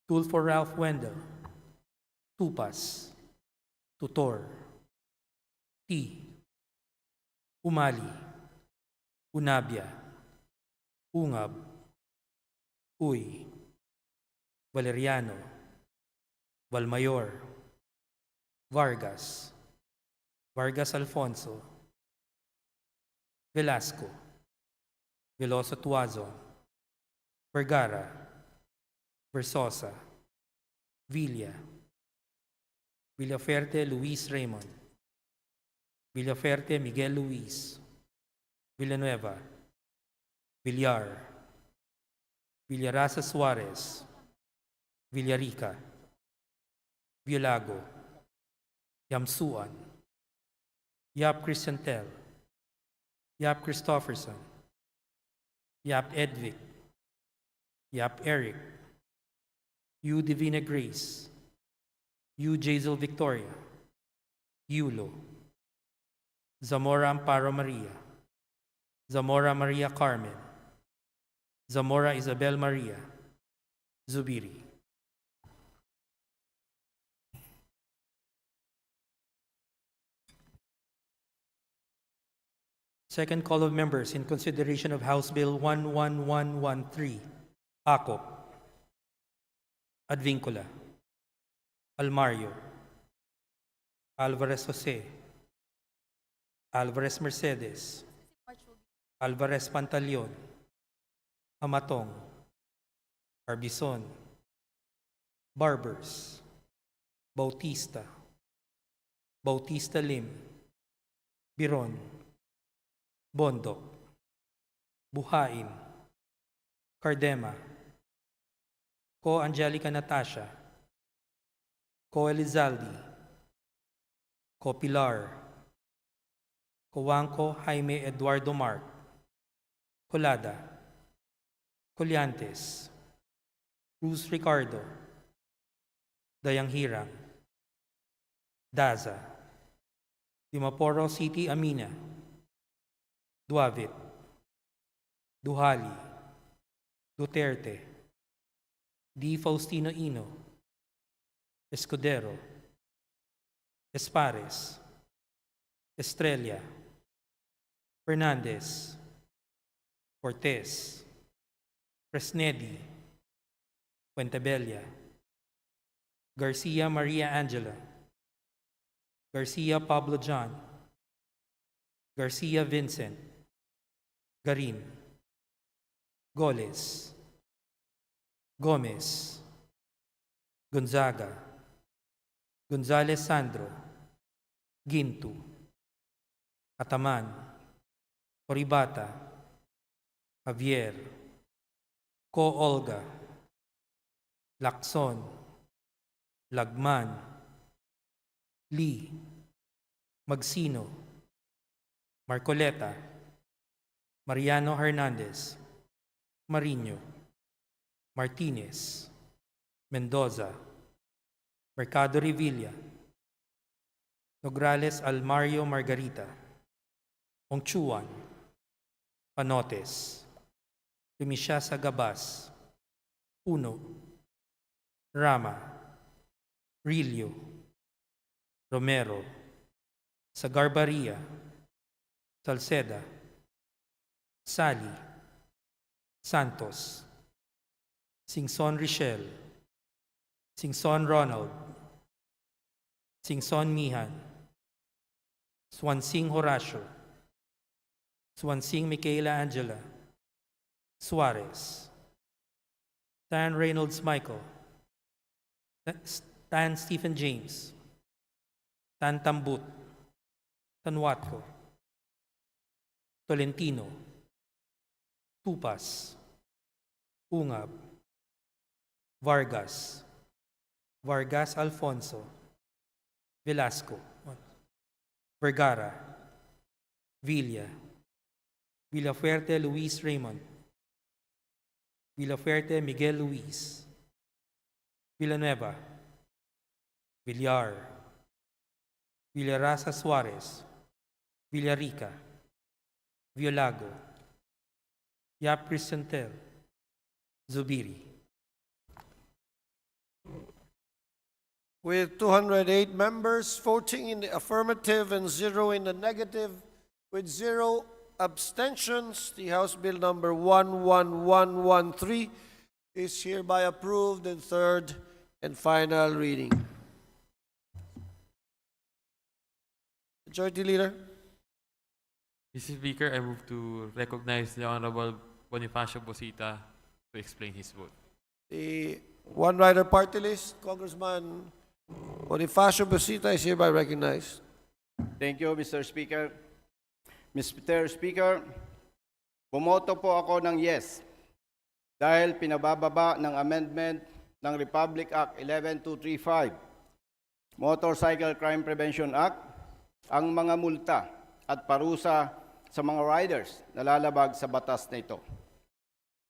Tulfo Ralph Wendell, Tupas, Tutor, T, Umali, Unabia, Ungab, Uy, Valeriano, Valmayor, Vargas, Vargas Alfonso, Velasco, Veloso Tuazon, Vergara, Versosa, Villa, Villaferte Luis Raymond, Villaferte Miguel Luis, Villanueva, Villar, Villarasa Suarez, Villarica, Violago, Yamsuan, Yap Cristantel, Yap Christofferson, Yap Edvic, Yap Eric, U Divina Grace, U Jazel Victoria, Yulo, Zamora Amparo Maria, Zamora Maria Carmen, Zamora Isabel Maria, Zubiri. Second call of members in consideration of House Bill 11113, Acop, Advincula, Almario, Alvarez Jose, Alvarez Mercedes, Alvarez Pantaleon, Amatong, Arbison, Barbers, Bautista, Bautista Lim, Biron, Bondok, Buhain, Cardema, Ko Angelica Natasha, Ko Elizalde, Ko Pilar, Coanco Jaime Eduardo Mark, Colada, Colyantes, Cruz Ricardo, Dayang Hirang, Daza, Dimaporo City Amina, Duavit, Duhali, Duterte, D. Faustino Ino, Escudero, Espares, Estrella, Fernandez, Cortez, Fresnedi, Puentebella, Garcia Maria Angela, Garcia Pablo John, Garcia Vincent, Garin, Goles, Gomez, Gonzaga, Gonzales Sandro, Gintu, Ataman, Oribata, Javier, Co Olga, Lacson, Lagman, Lee, Magsino, Marcoleta, Mariano Hernandez, Marino, Martinez, Mendoza, Mercado Revilla, Nograles Almario Margarita, Ongchuan, Panotes, Lumisiasa Gabas, Puno, Rama, Rilio, Romero, Sagarbaria, Salceda, Sally, Santos, Singson Richelle, Singson Ronald, Singson Mihan, Swansing Horacio, Swansing Michaela Angela, Suarez, Stan Reynolds Michael, Stan Stephen James, Stan Tambut, Tanwatco, Tolentino, Tupas, Ungab, Vargas, Vargas Alfonso, Velasco, Vergara, Villa, Villafuerte Luis Raymond, Villafuerte Miguel Luis, Villanueva, Villar, Villarasa Suarez, Villarica, Violago, Yap Cristantel, Zubiri. With 208 members voting in the affirmative and 0 in the negative, with 0 abstentions, the House Bill number 11113 is hereby approved in third and final reading. Majority Leader. Mr. Speaker, I move to recognize the Honorable Bonifacio Bosita to explain his vote. The One Rider Party List, Congressman Bonifacio Busita is hereby recognized. Thank you, Mr. Speaker. Mr. Speaker, bumoto po ako ng yes dahil pinabababa ng amendment ng Republic Act 11235, Motorcycle Crime Prevention Act, ang mga multa at parusa sa mga riders na lalabag sa batas na ito.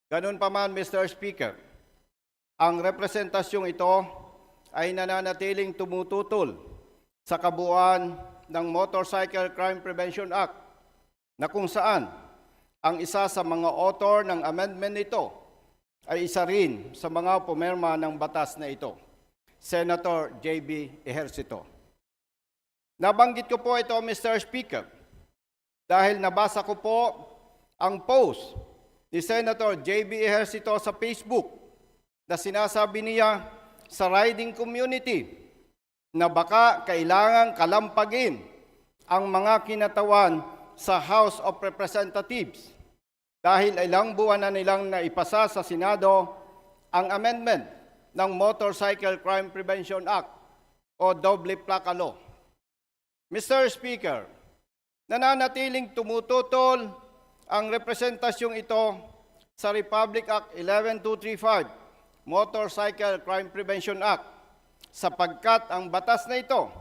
Ganun pa man, Mr. Speaker, ang representasyong ito ay nananatiling tumututol sa kabuuan ng Motorcycle Crime Prevention Act na kung saan ang isa sa mga author ng amendment nito ay isa rin sa mga pumirma ng batas na ito, Senator J.B. Ejercito. Nabanggit ko po ito, Mr. Speaker, dahil nabasa ko po ang post ni Senator J.B. Ejercito sa Facebook na sinasabi niya sa riding community na baka kailangang kalampagin ang mga kinatawan sa House of Representatives dahil ilang buwan na nilang naipasa sa Senado ang amendment ng Motorcycle Crime Prevention Act o Doble Plaka Law. Mr. Speaker, nananatiling tumututol ang representasyong ito sa Republic Act 11235, Motorcycle Crime Prevention Act, sapagkat ang batas na ito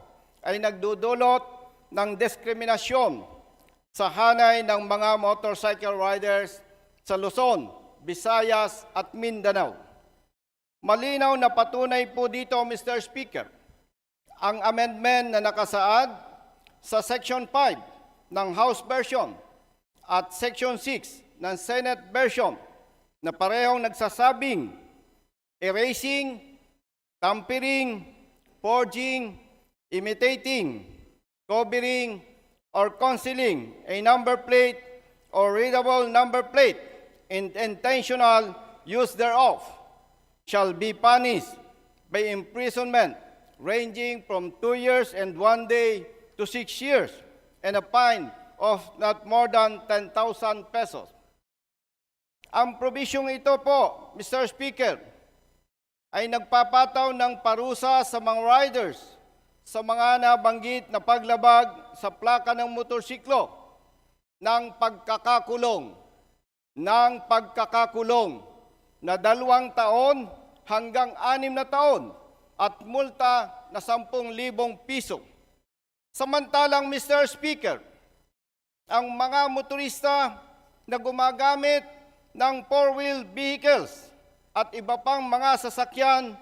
ay nagdudulot ng diskriminasyon sa hanay ng mga motorcycle riders sa Luzon, Visayas at Mindanao. Malinaw na patunay po dito, Mr. Speaker, ang amendment na nakasaad sa Section 5 ng House version at Section 6 ng Senate version na parehong nagsasabing erasing, tampering, forging, imitating, covering, or concealing a number plate or readable number plate in intentional use thereof shall be punished by imprisonment ranging from 2 years and 1 day to 6 years and a fine of not more than 10,000 pesos. Ang probisyong ito po, Mr. Speaker, ay nagpapataw ng parusa sa mga riders sa mga nabanggit na paglabag sa plaka ng motorsiklo ng pagkakakulong na 2 taon hanggang 6 na taon at multa na 10,000 piso. Samantalang, Mr. Speaker, ang mga motorista na gumagamit ng 4-wheel vehicles at iba pang mga sasakyan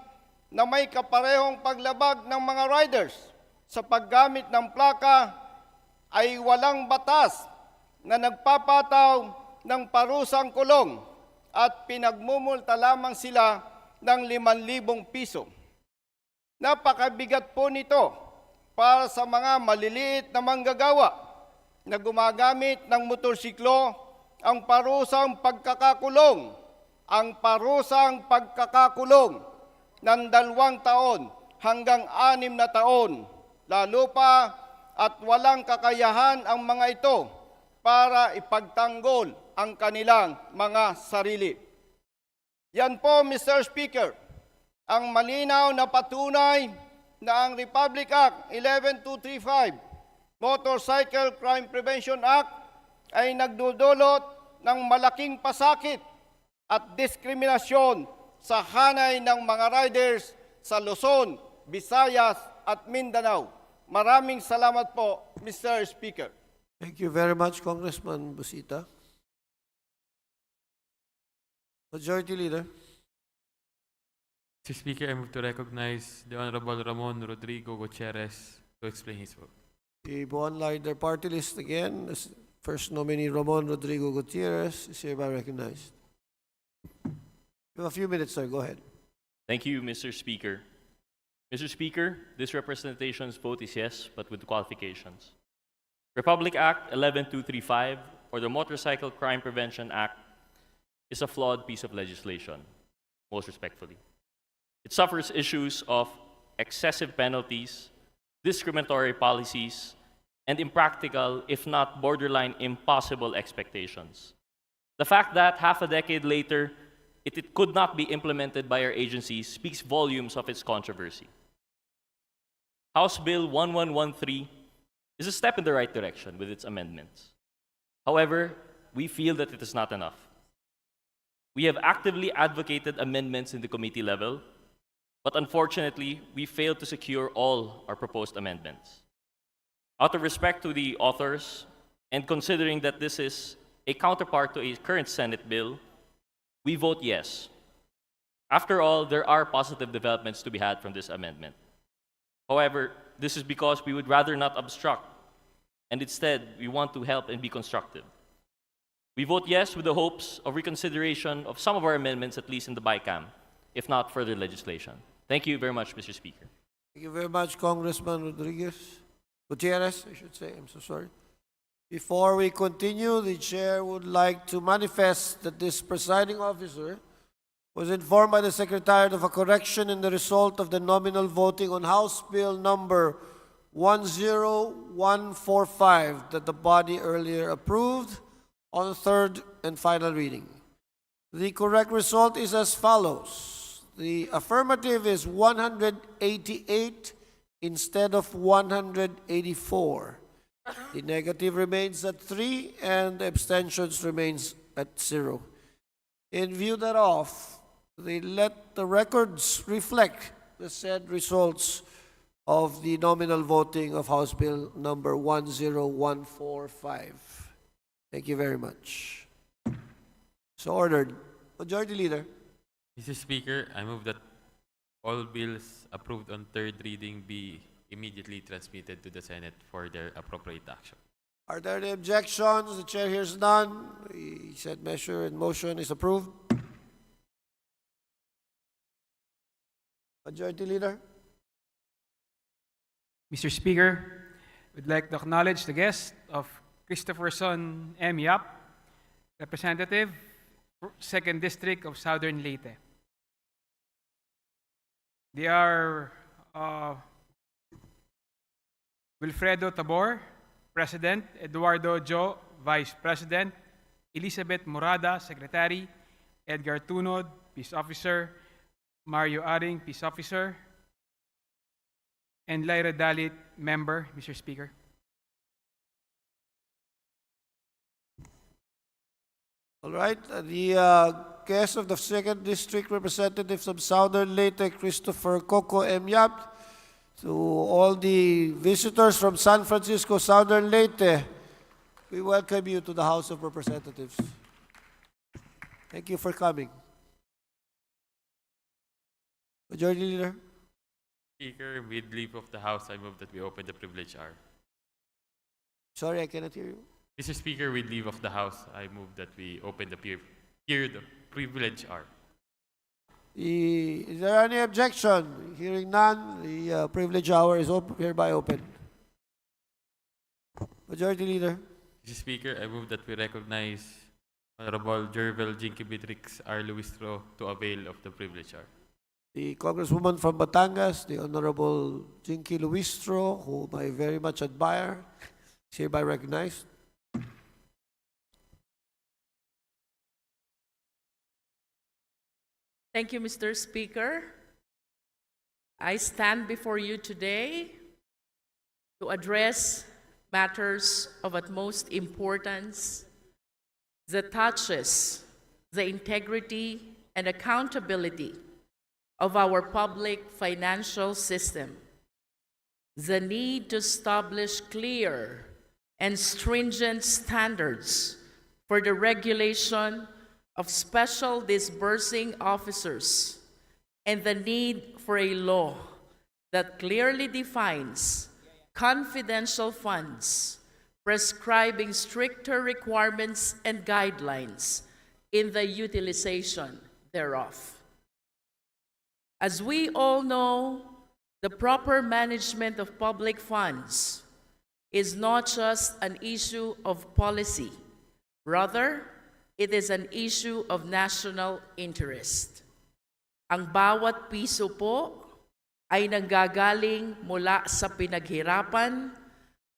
na may kaparehong paglabag ng mga riders sa paggamit ng plaka ay walang batas na nagpapataw ng parusang kulong at pinagmumulta lamang sila ng 5,000 piso. Napakabigat po nito para sa mga maliliit na manggagawa na gumagamit ng motorsiklo. Ang parusang pagkakakulong ng 2 taon hanggang 6 na taon, lalo pa at walang kakayahan ang mga ito para ipagtanggol ang kanilang mga sarili. Yan po, Mr. Speaker, ang malinaw na patunay na ang Republic Act 11235, Motorcycle Crime Prevention Act, ay nagdudulot ng malaking pasakit at diskriminasyon sa hanay ng mga riders sa Luzon, Visayas at Mindanao. Maraming salamat po, Mr. Speaker. Thank you very much, Congressman Busita. Majority Leader. Mr. Speaker, I move to recognize the Honorable Ramon Rodrigo Gutierrez to explain his vote. The One Rider Party List again. First nominee Ramon Rodrigo Gutierrez is hereby recognized. You have a few minutes, sir. Go ahead. Thank you, Mr. Speaker. Mr. Speaker, this representation's vote is yes, but with qualifications. Republic Act 11235, or the Motorcycle Crime Prevention Act, is a flawed piece of legislation, most respectfully. It suffers issues of excessive penalties, discriminatory policies, and impractical, if not borderline impossible expectations. The fact that half a decade later, it could not be implemented by our agency speaks volumes of its controversy. House Bill 1113 is a step in the right direction with its amendments. However, we feel that it is not enough. We have actively advocated amendments in the committee level, but unfortunately, we failed to secure all our proposed amendments. Out of respect to the authors, and considering that this is a counterpart to a current Senate bill, we vote yes. After all, there are positive developments to be had from this amendment. However, this is because we would rather not obstruct, and instead, we want to help and be constructive. We vote yes with the hopes of reconsideration of some of our amendments, at least in the BICAM, if not further legislation. Thank you very much, Mr. Speaker. Thank you very much, Congressman Gutierrez, I should say. I'm so sorry. Before we continue, the chair would like to manifest that this presiding officer was informed by the Secretariat of a correction in the result of the nominal voting on House Bill number 10145 that the body earlier approved on third and final reading. The correct result is as follows. The affirmative is 188 instead of 184. The negative remains at 3 and the abstentions remains at 0. In view thereof, let the records reflect the said results of the nominal voting of House Bill number 10145. Thank you very much. So ordered. Majority Leader. Mr. Speaker, I move that all bills approved on third reading be immediately transmitted to the Senate for their appropriate action. Are there any objections? The chair hears none. The said measure and motion is approved. Majority Leader. Mr. Speaker, we'd like to acknowledge the guest of Christopherson M. Yap, Representative, 2nd District of Southern Leyte. They are Wilfredo Tabor, President; Eduardo Jo, Vice President; Elizabeth Morada, Secretary; Edgar Tunod, Peace Officer; Mario Aring, Peace Officer; and Lyra Dalit, Member, Mr. Speaker. All right. The guest of the 2nd District, Representatives of Southern Leyte, Christopher Coco M. Yap. To all the visitors from San Francisco, Southern Leyte, we welcome you to the House of Representatives. Thank you for coming. Majority Leader. Speaker, with leave of the House, I move that we open the privilege hour. Sorry, I cannot hear you. Mr. Speaker, with leave of the House, I move that we open the period of privilege hour. Is there any objection? Hearing none, the privilege hour is hereby open. Majority Leader. Mr. Speaker, I move that we recognize Honorable Jervel Jinky Beatrix R. Luistro to avail of the privilege hour. The Congresswoman from Batangas, the Honorable Jinky Luistro, whom I very much admire, is hereby recognized. Thank you, Mr. Speaker. I stand before you today to address matters of utmost importance that touches the integrity and accountability of our public financial system, the need to establish clear and stringent standards for the regulation of special disbursing officers, and the need for a law that clearly defines confidential funds, prescribing stricter requirements and guidelines in the utilization thereof. As we all know, the proper management of public funds is not just an issue of policy. Rather, it is an issue of national interest. Ang bawat piso po ay nanggagaling mula sa pinaghirapan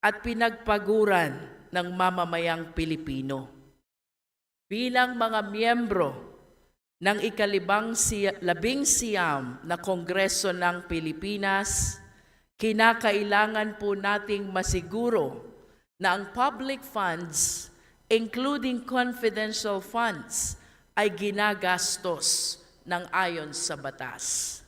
at pinagpaguran ng mamamayang Pilipino. Bilang mga miyembro ng labing-siyam na Kongreso ng Pilipinas, kinakailangan po nating masiguro na ang public funds, including confidential funds, ay ginagastos ng ayon sa batas.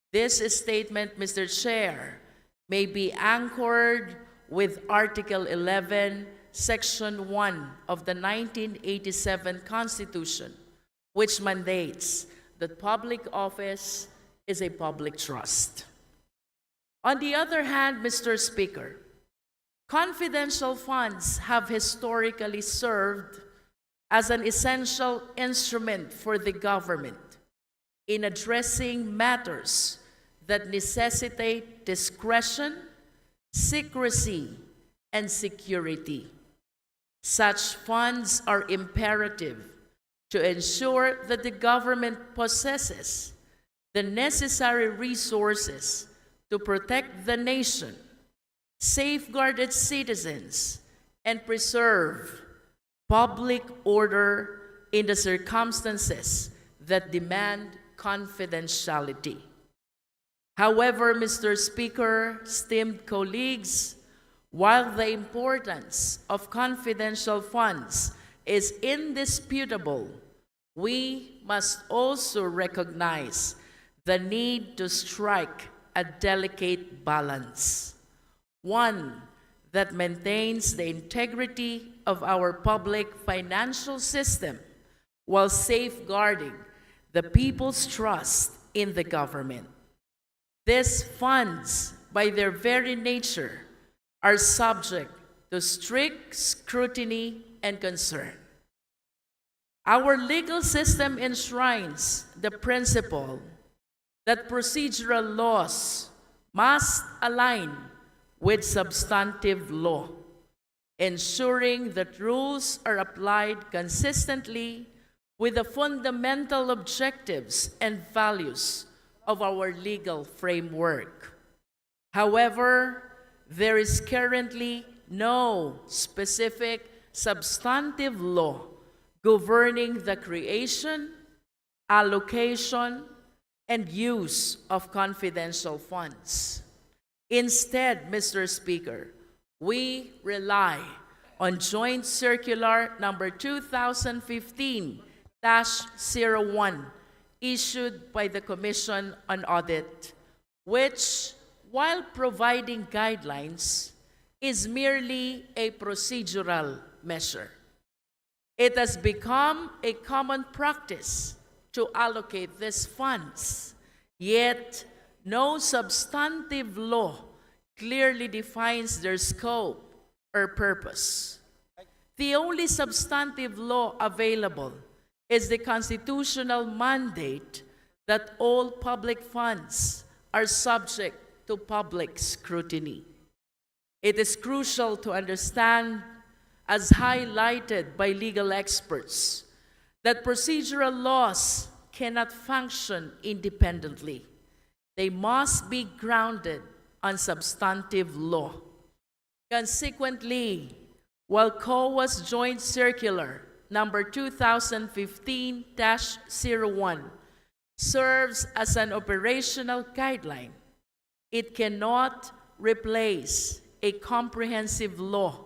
This statement, Mr. Chair, may be anchored with Article 11, Section 1 of the 1987 Constitution, which mandates that public office is a public trust. On the other hand, Mr. Speaker, confidential funds have historically served as an essential instrument for the government in addressing matters that necessitate discretion, secrecy, and security. Such funds are imperative to ensure that the government possesses the necessary resources to protect the nation, safeguard its citizens, and preserve public order in the circumstances that demand confidentiality. However, Mr. Speaker, esteemed colleagues, while the importance of confidential funds is indisputable, we must also recognize the need to strike a delicate balance, one that maintains the integrity of our public financial system while safeguarding the people's trust in the government. These funds, by their very nature, are subject to strict scrutiny and concern. Our legal system enshrines the principle that procedural laws must align with substantive law, ensuring that rules are applied consistently with the fundamental objectives and values of our legal framework. However, there is currently no specific substantive law governing the creation, allocation, and use of confidential funds. Instead, Mr. Speaker, we rely on Joint Circular number 2015-01 issued by the Commission on Audit, which, while providing guidelines, is merely a procedural measure. It has become a common practice to allocate these funds, yet no substantive law clearly defines their scope or purpose. The only substantive law available is the constitutional mandate that all public funds are subject to public scrutiny. It is crucial to understand, as highlighted by legal experts, that procedural laws cannot function independently. They must be grounded on substantive law. Consequently, while COA's Joint Circular number 2015-01 serves as an operational guideline, it cannot replace a comprehensive law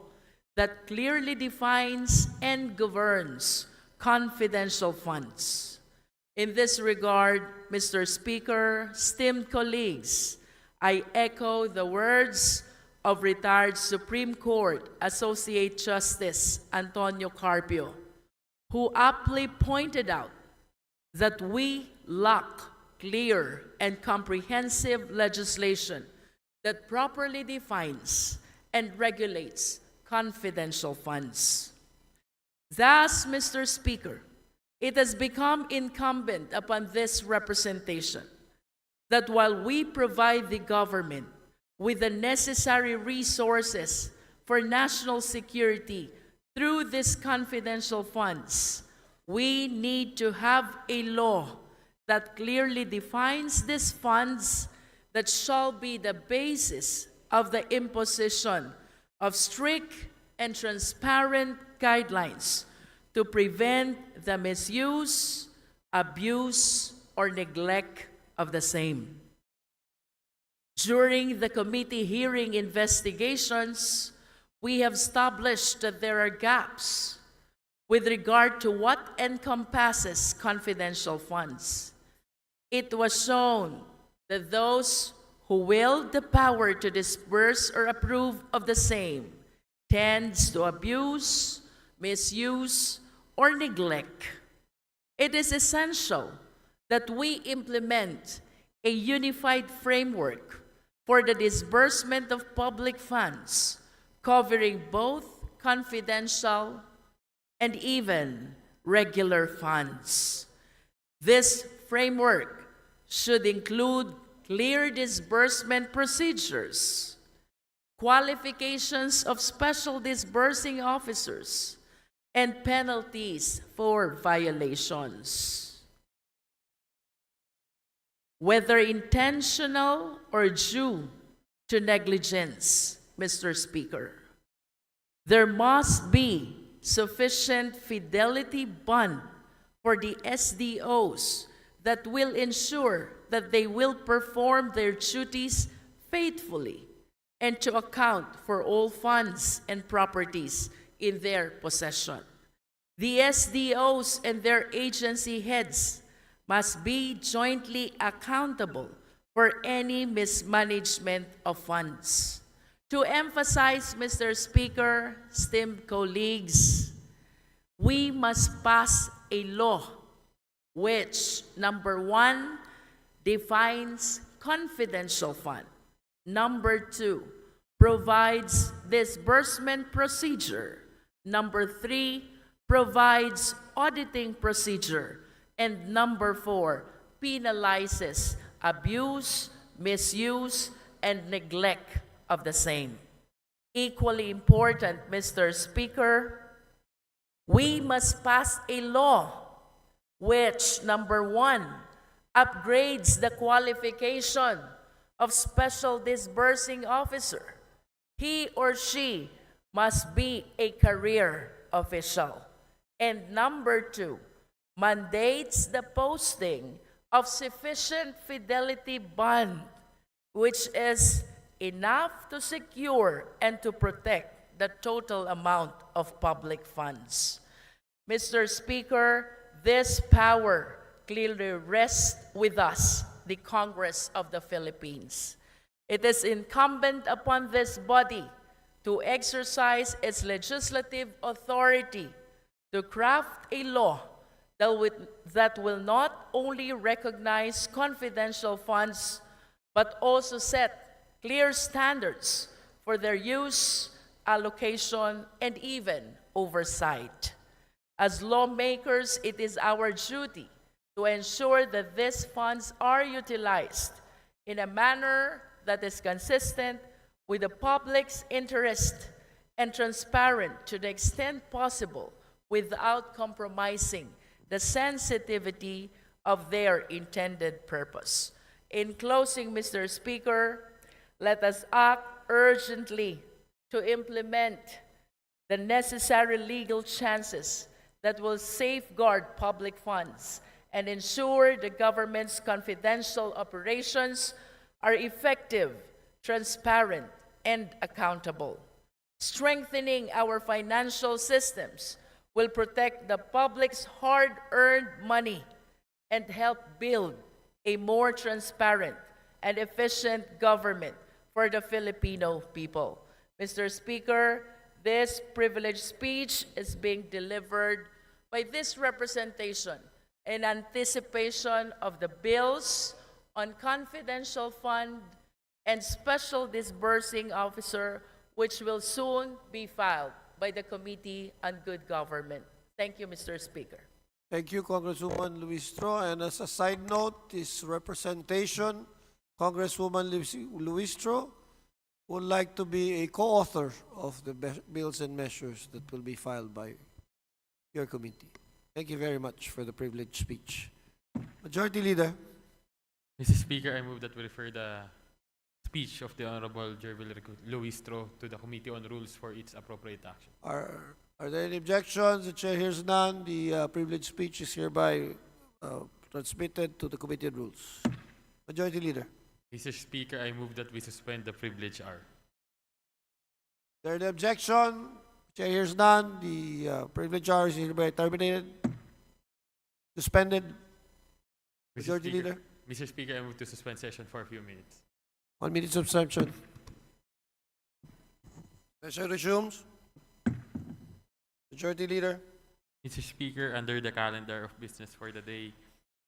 that clearly defines and governs confidential funds. In this regard, Mr. Speaker, esteemed colleagues, I echo the words of retired Supreme Court Associate Justice Antonio Carpio, who aptly pointed out that we lack clear and comprehensive legislation that properly defines and regulates confidential funds. Thus, Mr. Speaker, it has become incumbent upon this representation that while we provide the government with the necessary resources for national security through these confidential funds, we need to have a law that clearly defines these funds that shall be the basis of the imposition of strict and transparent guidelines to prevent the misuse, abuse, or neglect of the same. During the committee hearing investigations, we have established that there are gaps with regard to what encompasses confidential funds. It was shown that those who wield the power to disburse or approve of the same tends to abuse, misuse, or neglect. It is essential that we implement a unified framework for the disbursement of public funds, covering both confidential and even regular funds. This framework should include clear disbursement procedures, qualifications of special disbursing officers, and penalties for violations. Whether intentional or due to negligence, Mr. Speaker, there must be sufficient fidelity bond for the SDOs that will ensure that they will perform their duties faithfully and to account for all funds and properties in their possession. The SDOs and their agency heads must be jointly accountable for any mismanagement of funds. To emphasize, Mr. Speaker, esteemed colleagues, we must pass a law which, number one, defines confidential fund. Number two, provides disbursement procedure. Number three, provides auditing procedure. And number four, penalizes abuse, misuse, and neglect of the same. Equally important, Mr. Speaker, we must pass a law which, number one, upgrades the qualification of special disbursing officer. He or she must be a career official. And number two, mandates the posting of sufficient fidelity bond, which is enough to secure and to protect the total amount of public funds. Mr. Speaker, this power clearly rests with us, the Congress of the Philippines. It is incumbent upon this body to exercise its legislative authority to craft a law that will not only recognize confidential funds, but also set clear standards for their use, allocation, and even oversight. As lawmakers, it is our duty to ensure that these funds are utilized in a manner that is consistent with the public's interest and transparent to the extent possible without compromising the sensitivity of their intended purpose. In closing, Mr. Speaker, let us act urgently to implement the necessary legal chances that will safeguard public funds and ensure the government's confidential operations are effective, transparent, and accountable. Strengthening our financial systems will protect the public's hard-earned money and help build a more transparent and efficient government for the Filipino people. Mr. Speaker, this privileged speech is being delivered by this representation in anticipation of the bills on confidential fund and special disbursing officer, which will soon be filed by the Committee on Good Government. Thank you, Mr. Speaker. Thank you, Congresswoman Luistro. And as a side note, this representation, Congresswoman Luistro would like to be a co-author of the bills and measures that will be filed by your committee. Thank you very much for the privileged speech. Majority Leader. Mr. Speaker, I move that we refer the speech of the Honorable Jervil Luistro to the Committee on Rules for its appropriate action. Are there any objections? The chair hears none. The privileged speech is hereby transmitted to the Committee on Rules. Majority Leader. Mr. Speaker, I move that we suspend the privilege hour. There any objection? Chair hears none. The privilege hour is hereby terminated. Suspended. Mr. Majority Speaker, Leader. Mr. Speaker, I move to suspend session for a few minutes. 1 minute suspension. Session resumes. Majority Leader. Mr. Speaker, under the calendar of business for the day,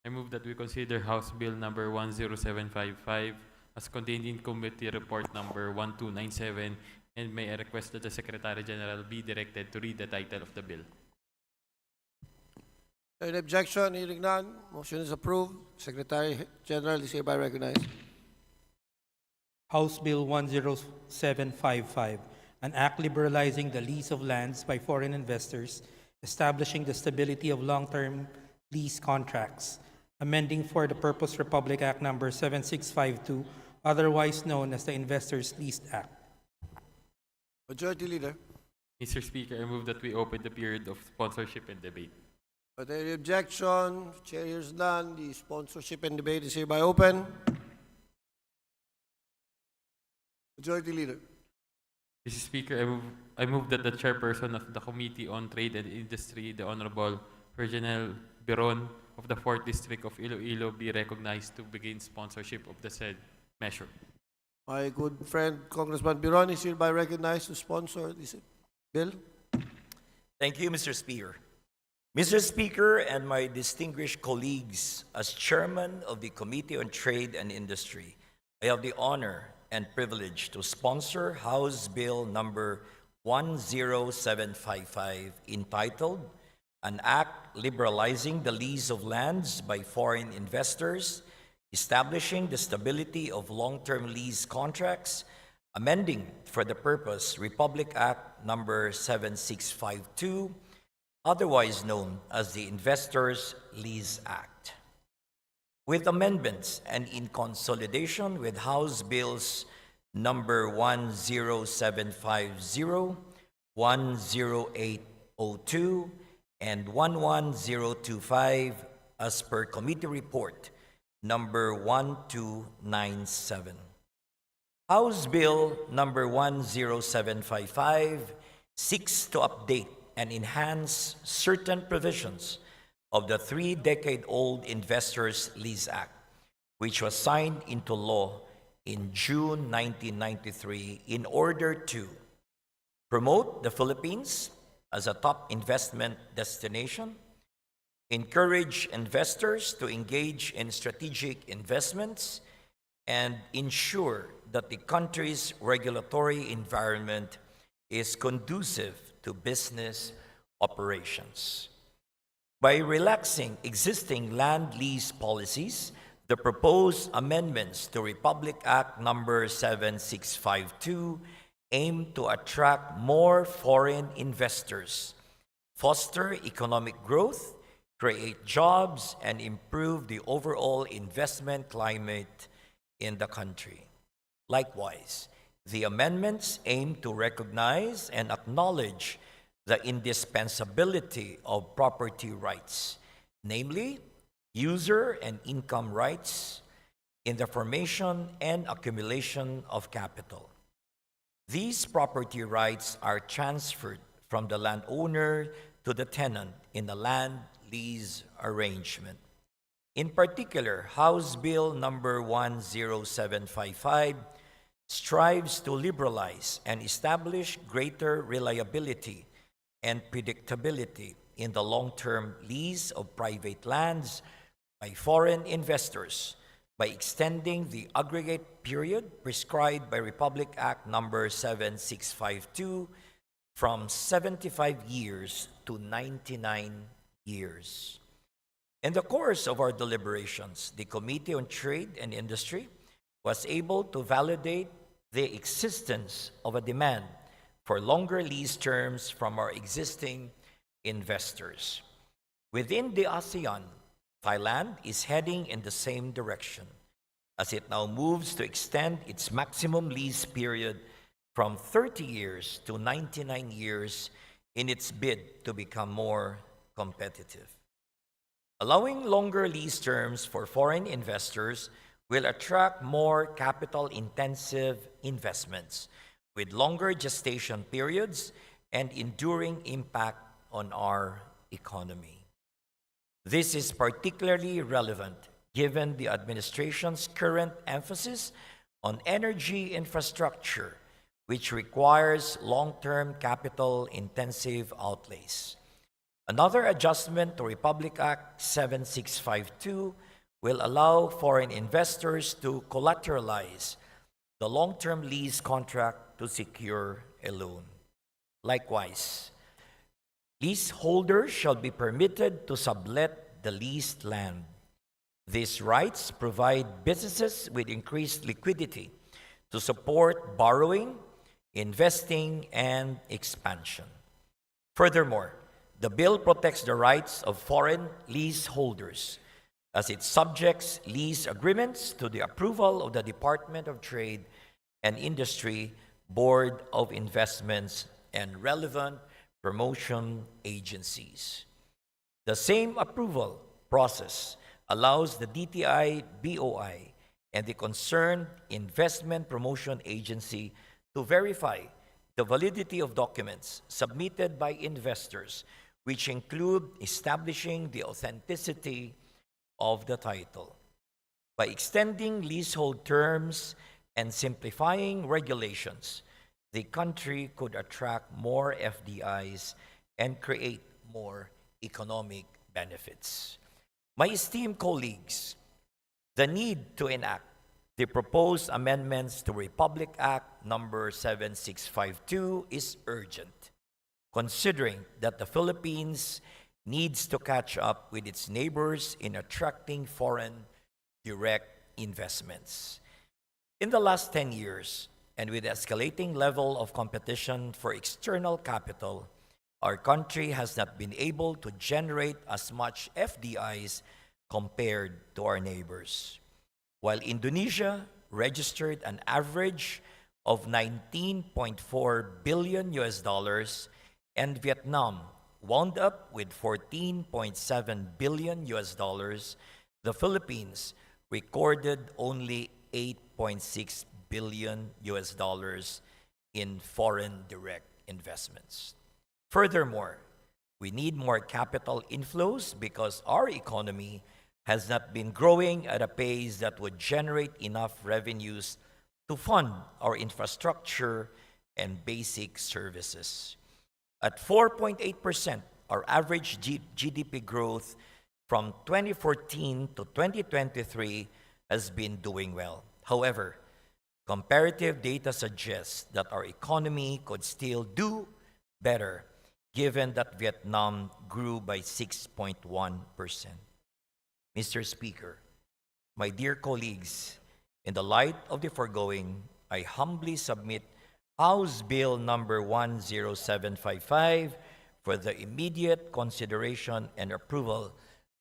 I move that we consider House Bill number 10755 as contained in Committee Report number 1297, and may I request that the Secretary General be directed to read the title of the bill. Any objection? Hearing none. Motion is approved. Secretary General is hereby recognized. House Bill 10755, an act liberalizing the lease of lands by foreign investors, establishing the stability of long-term lease contracts, amending for the purpose Republic Act Number 7652, otherwise known as the Investors Lease Act. Majority Leader. Mr. Speaker, I move that we open the period of sponsorship and debate. Are there any objection? Chair hears none. The sponsorship and debate is hereby open. Majority Leader. Mr. Speaker, I move that the chairperson of the Committee on Trade and Industry, the Honorable Reginald Biron of the 4th District of Iloilo, be recognized to begin sponsorship of the said measure. My good friend Congressman Biron is hereby recognized to sponsor this bill. Thank you, Mr. Speaker. Mr. Speaker and my distinguished colleagues, as chairman of the Committee on Trade and Industry, I have the honor and privilege to sponsor House Bill number 10755, entitled An Act Liberalizing the Lease of Lands by Foreign Investors, Establishing the Stability of Long-Term Lease Contracts, amending for the purpose Republic Act number 7652, otherwise known as the Investors Lease Act. With amendments and in consolidation with House Bills number 10750, 10802, and 11025 as per Committee Report number 1297. House Bill number 10755 seeks to update and enhance certain provisions of the 3-decade-old Investors Lease Act, which was signed into law in June 1993 in order to promote the Philippines as a top investment destination, encourage investors to engage in strategic investments, and ensure that the country's regulatory environment is conducive to business operations. By relaxing existing land lease policies, the proposed amendments to Republic Act number 7652 aim to attract more foreign investors, foster economic growth, create jobs, and improve the overall investment climate in the country. Likewise, the amendments aim to recognize and acknowledge the indispensability of property rights, namely user and income rights in the formation and accumulation of capital. These property rights are transferred from the landowner to the tenant in a land lease arrangement. In particular, House Bill number 10755 strives to liberalize and establish greater reliability and predictability in the long-term lease of private lands by foreign investors by extending the aggregate period prescribed by Republic Act number 7652 from 75 years to 99 years. In the course of our deliberations, the Committee on Trade and Industry was able to validate the existence of a demand for longer lease terms from our existing investors. Within the ASEAN, Thailand is heading in the same direction. as it now moves to extend its maximum lease period from 30 years to 99 years in its bid to become more competitive. Allowing longer lease terms for foreign investors will attract more capital-intensive investments with longer gestation periods and enduring impact on our economy. This is particularly relevant given the administration's current emphasis on energy infrastructure, which requires long-term capital-intensive outlays. Another adjustment to Republic Act 7652 will allow foreign investors to collateralize the long-term lease contract to secure a loan. Likewise, leaseholders shall be permitted to sublet the leased land. These rights provide businesses with increased liquidity to support borrowing, investing, and expansion. Furthermore, the bill protects the rights of foreign leaseholders as it subjects lease agreements to the approval of the Department of Trade and Industry, Board of Investments, and relevant promotion agencies. The same approval process allows the DTI BOI and the concerned investment promotion agency to verify the validity of documents submitted by investors, which include establishing the authenticity of the title. By extending leasehold terms and simplifying regulations, the country could attract more FDIs and create more economic benefits. My esteemed colleagues, the need to enact the proposed amendments to Republic Act number 7652 is urgent, considering that the Philippines needs to catch up with its neighbors in attracting foreign direct investments. In the last 10 years, and with the escalating level of competition for external capital, our country has not been able to generate as much FDIs compared to our neighbors. While Indonesia registered an average of 19.4 billion US dollars and Vietnam wound up with 14.7 billion US dollars, the Philippines recorded only 8.6 billion US dollars in foreign direct investments. Furthermore, we need more capital inflows because our economy has not been growing at a pace that would generate enough revenues to fund our infrastructure and basic services. At 4.8%, our average GDP growth from 2014 to 2023 has been doing well. However, comparative data suggests that our economy could still do better, given that Vietnam grew by 6.1%. Mr. Speaker, my dear colleagues, in the light of the foregoing, I humbly submit House Bill number 10755 for the immediate consideration and approval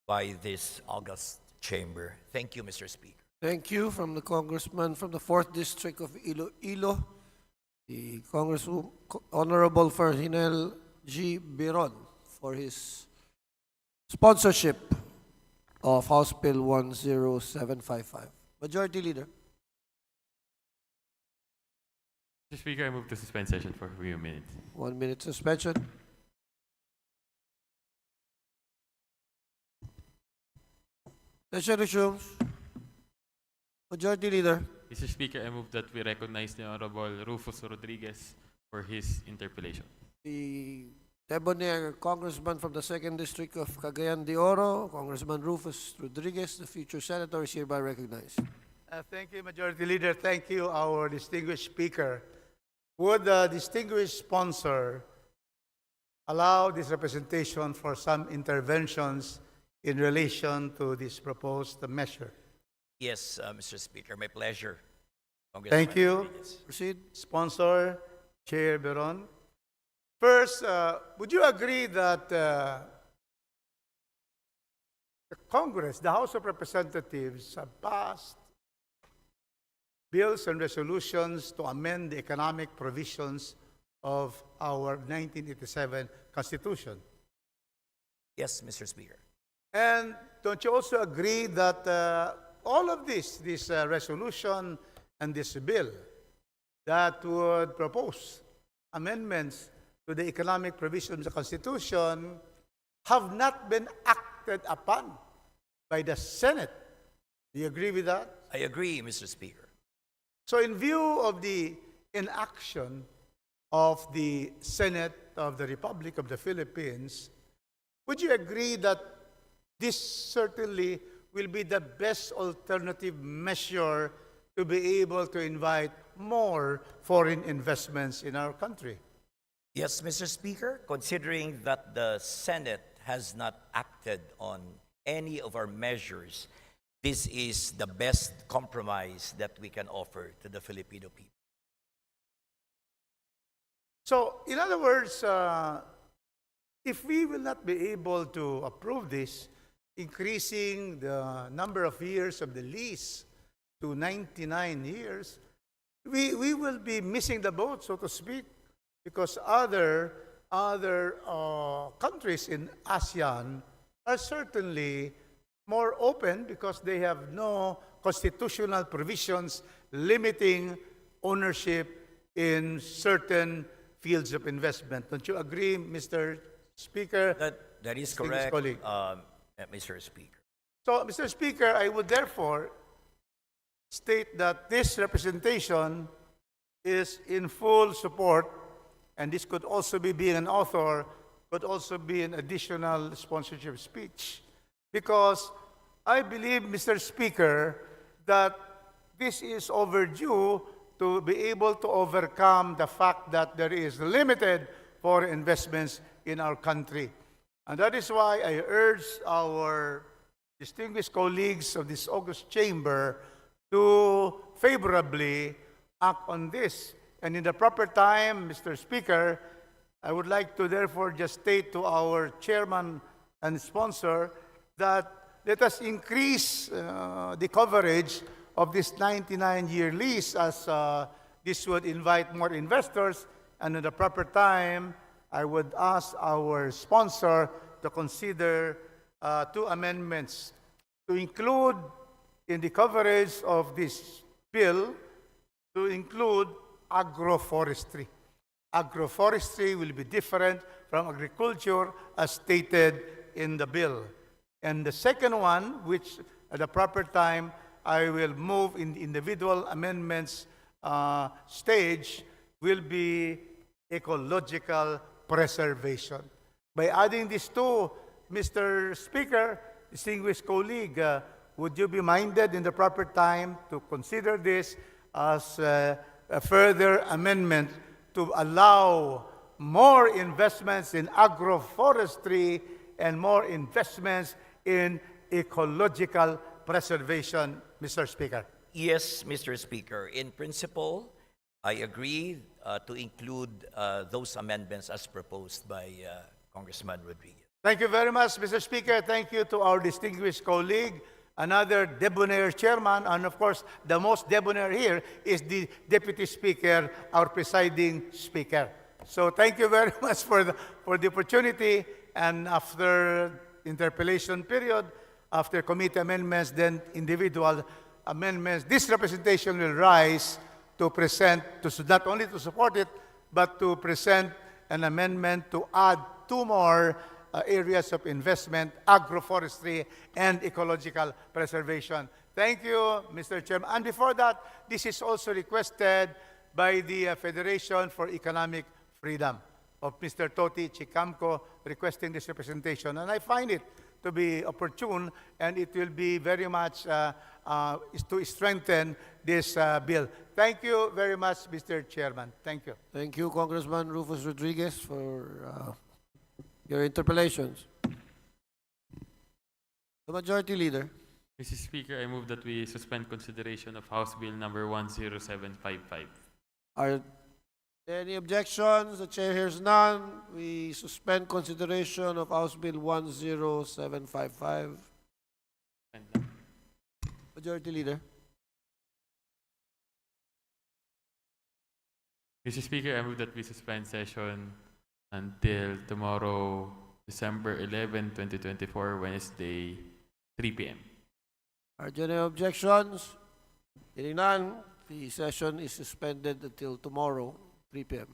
by this august chamber. Thank you, Mr. Speaker. Thank you from the congressman from the 4th District of Iloilo, the Congresswoman Honorable Ferdinand G. Biron, for his sponsorship of House Bill 10755. Majority Leader. Mr. Speaker, I move to suspend session for a few minutes. 1 minute suspension. Session resumes. Majority Leader. Mr. Speaker, I move that we recognize the Honorable Rufus Rodriguez for his interpellation. The Debonair Congressman from the 2nd District of Cagayan de Oro, Congressman Rufus Rodriguez, the future senator, is hereby recognized. Thank you, Majority Leader. Thank you, our distinguished speaker. Would the distinguished sponsor allow this representation for some interventions in relation to this proposed measure? Yes, Mr. Speaker, my pleasure. Thank you. Rodriguez. Proceed. Sponsor, Chair Beron. First, would you agree that the Congress, the House of Representatives, have passed bills and resolutions to amend the economic provisions of our 1987 Constitution. Yes, Mr. Speaker. And don't you also agree that all of this resolution and this bill that would propose amendments to the economic provisions of the Constitution have not been acted upon by the Senate? Do you agree with that? I agree, Mr. Speaker. So in view of the inaction of the Senate of the Republic of the Philippines, would you agree that this certainly will be the best alternative measure to be able to invite more foreign investments in our country? Yes, Mr. Speaker, considering that the Senate has not acted on any of our measures, this is the best compromise that we can offer to the Filipino people. So, in other words, if we will not be able to approve this, increasing the number of years of the lease to 99 years, we will be missing the boat, so to speak, because other countries in ASEAN are certainly more open because they have no constitutional provisions limiting ownership in certain fields of investment. Don't you agree, Mr. Speaker? That is Distinguished correct, colleague. Mr. Speaker. So, Mr. Speaker, I would therefore state that this representation is in full support, and this could also be being an author, could also be an additional sponsorship speech. Because I believe, Mr. Speaker, that this is overdue to be able to overcome the fact that there is limited foreign investments in our country. And that is why I urge our distinguished colleagues of this august chamber to favorably act on this. And in the proper time, Mr. Speaker, I would like to therefore just state to our chairman and sponsor that let us increase the coverage of this 99-year lease as this would invite more investors. And in the proper time, I would ask our sponsor to consider two amendments to include in the coverage of this bill, to include agroforestry. Agroforestry will be different from agriculture as stated in the bill. And the second one, which at the proper time, I will move in the individual amendments stage, will be ecological preservation. By adding these two, Mr. Speaker, distinguished colleague, would you be minded in the proper time to consider this as a further amendment to allow more investments in agroforestry and more investments in ecological preservation, Mr. Speaker? Yes, Mr. Speaker. In principle, I agree to include those amendments as proposed by Congressman Rodriguez. Thank you very much, Mr. Speaker. Thank you to our distinguished colleague, another debonair chairman, and of course, the most debonair here is the Deputy Speaker, our presiding speaker. So thank you very much for the opportunity, and after interpellation period, after committee amendments, then individual amendments, this representation will rise to present, not only to support it, but to present an amendment to add two more areas of investment, agroforestry and ecological preservation. Thank you, Mr. Chairman. And before that, this is also requested by the Federation for Economic Freedom of Mr. Toti Chicamco requesting this representation. And I find it to be opportune, and it will be very much to strengthen this bill. Thank you very much, Mr. Chairman. Thank you. Thank you, Congressman Rufus Rodriguez, for your interpellations. The Majority Leader. Mr. Speaker, I move that we suspend consideration of House Bill number 10755. Are there any objections? The chair hears none. We suspend consideration of House Bill 10755. Majority Leader. Mr. Speaker, I move that we suspend session until tomorrow, December 11, 2024, Wednesday, 3 p.m. Are there any objections? Hearing none, the session is suspended until tomorrow, 3 p.m.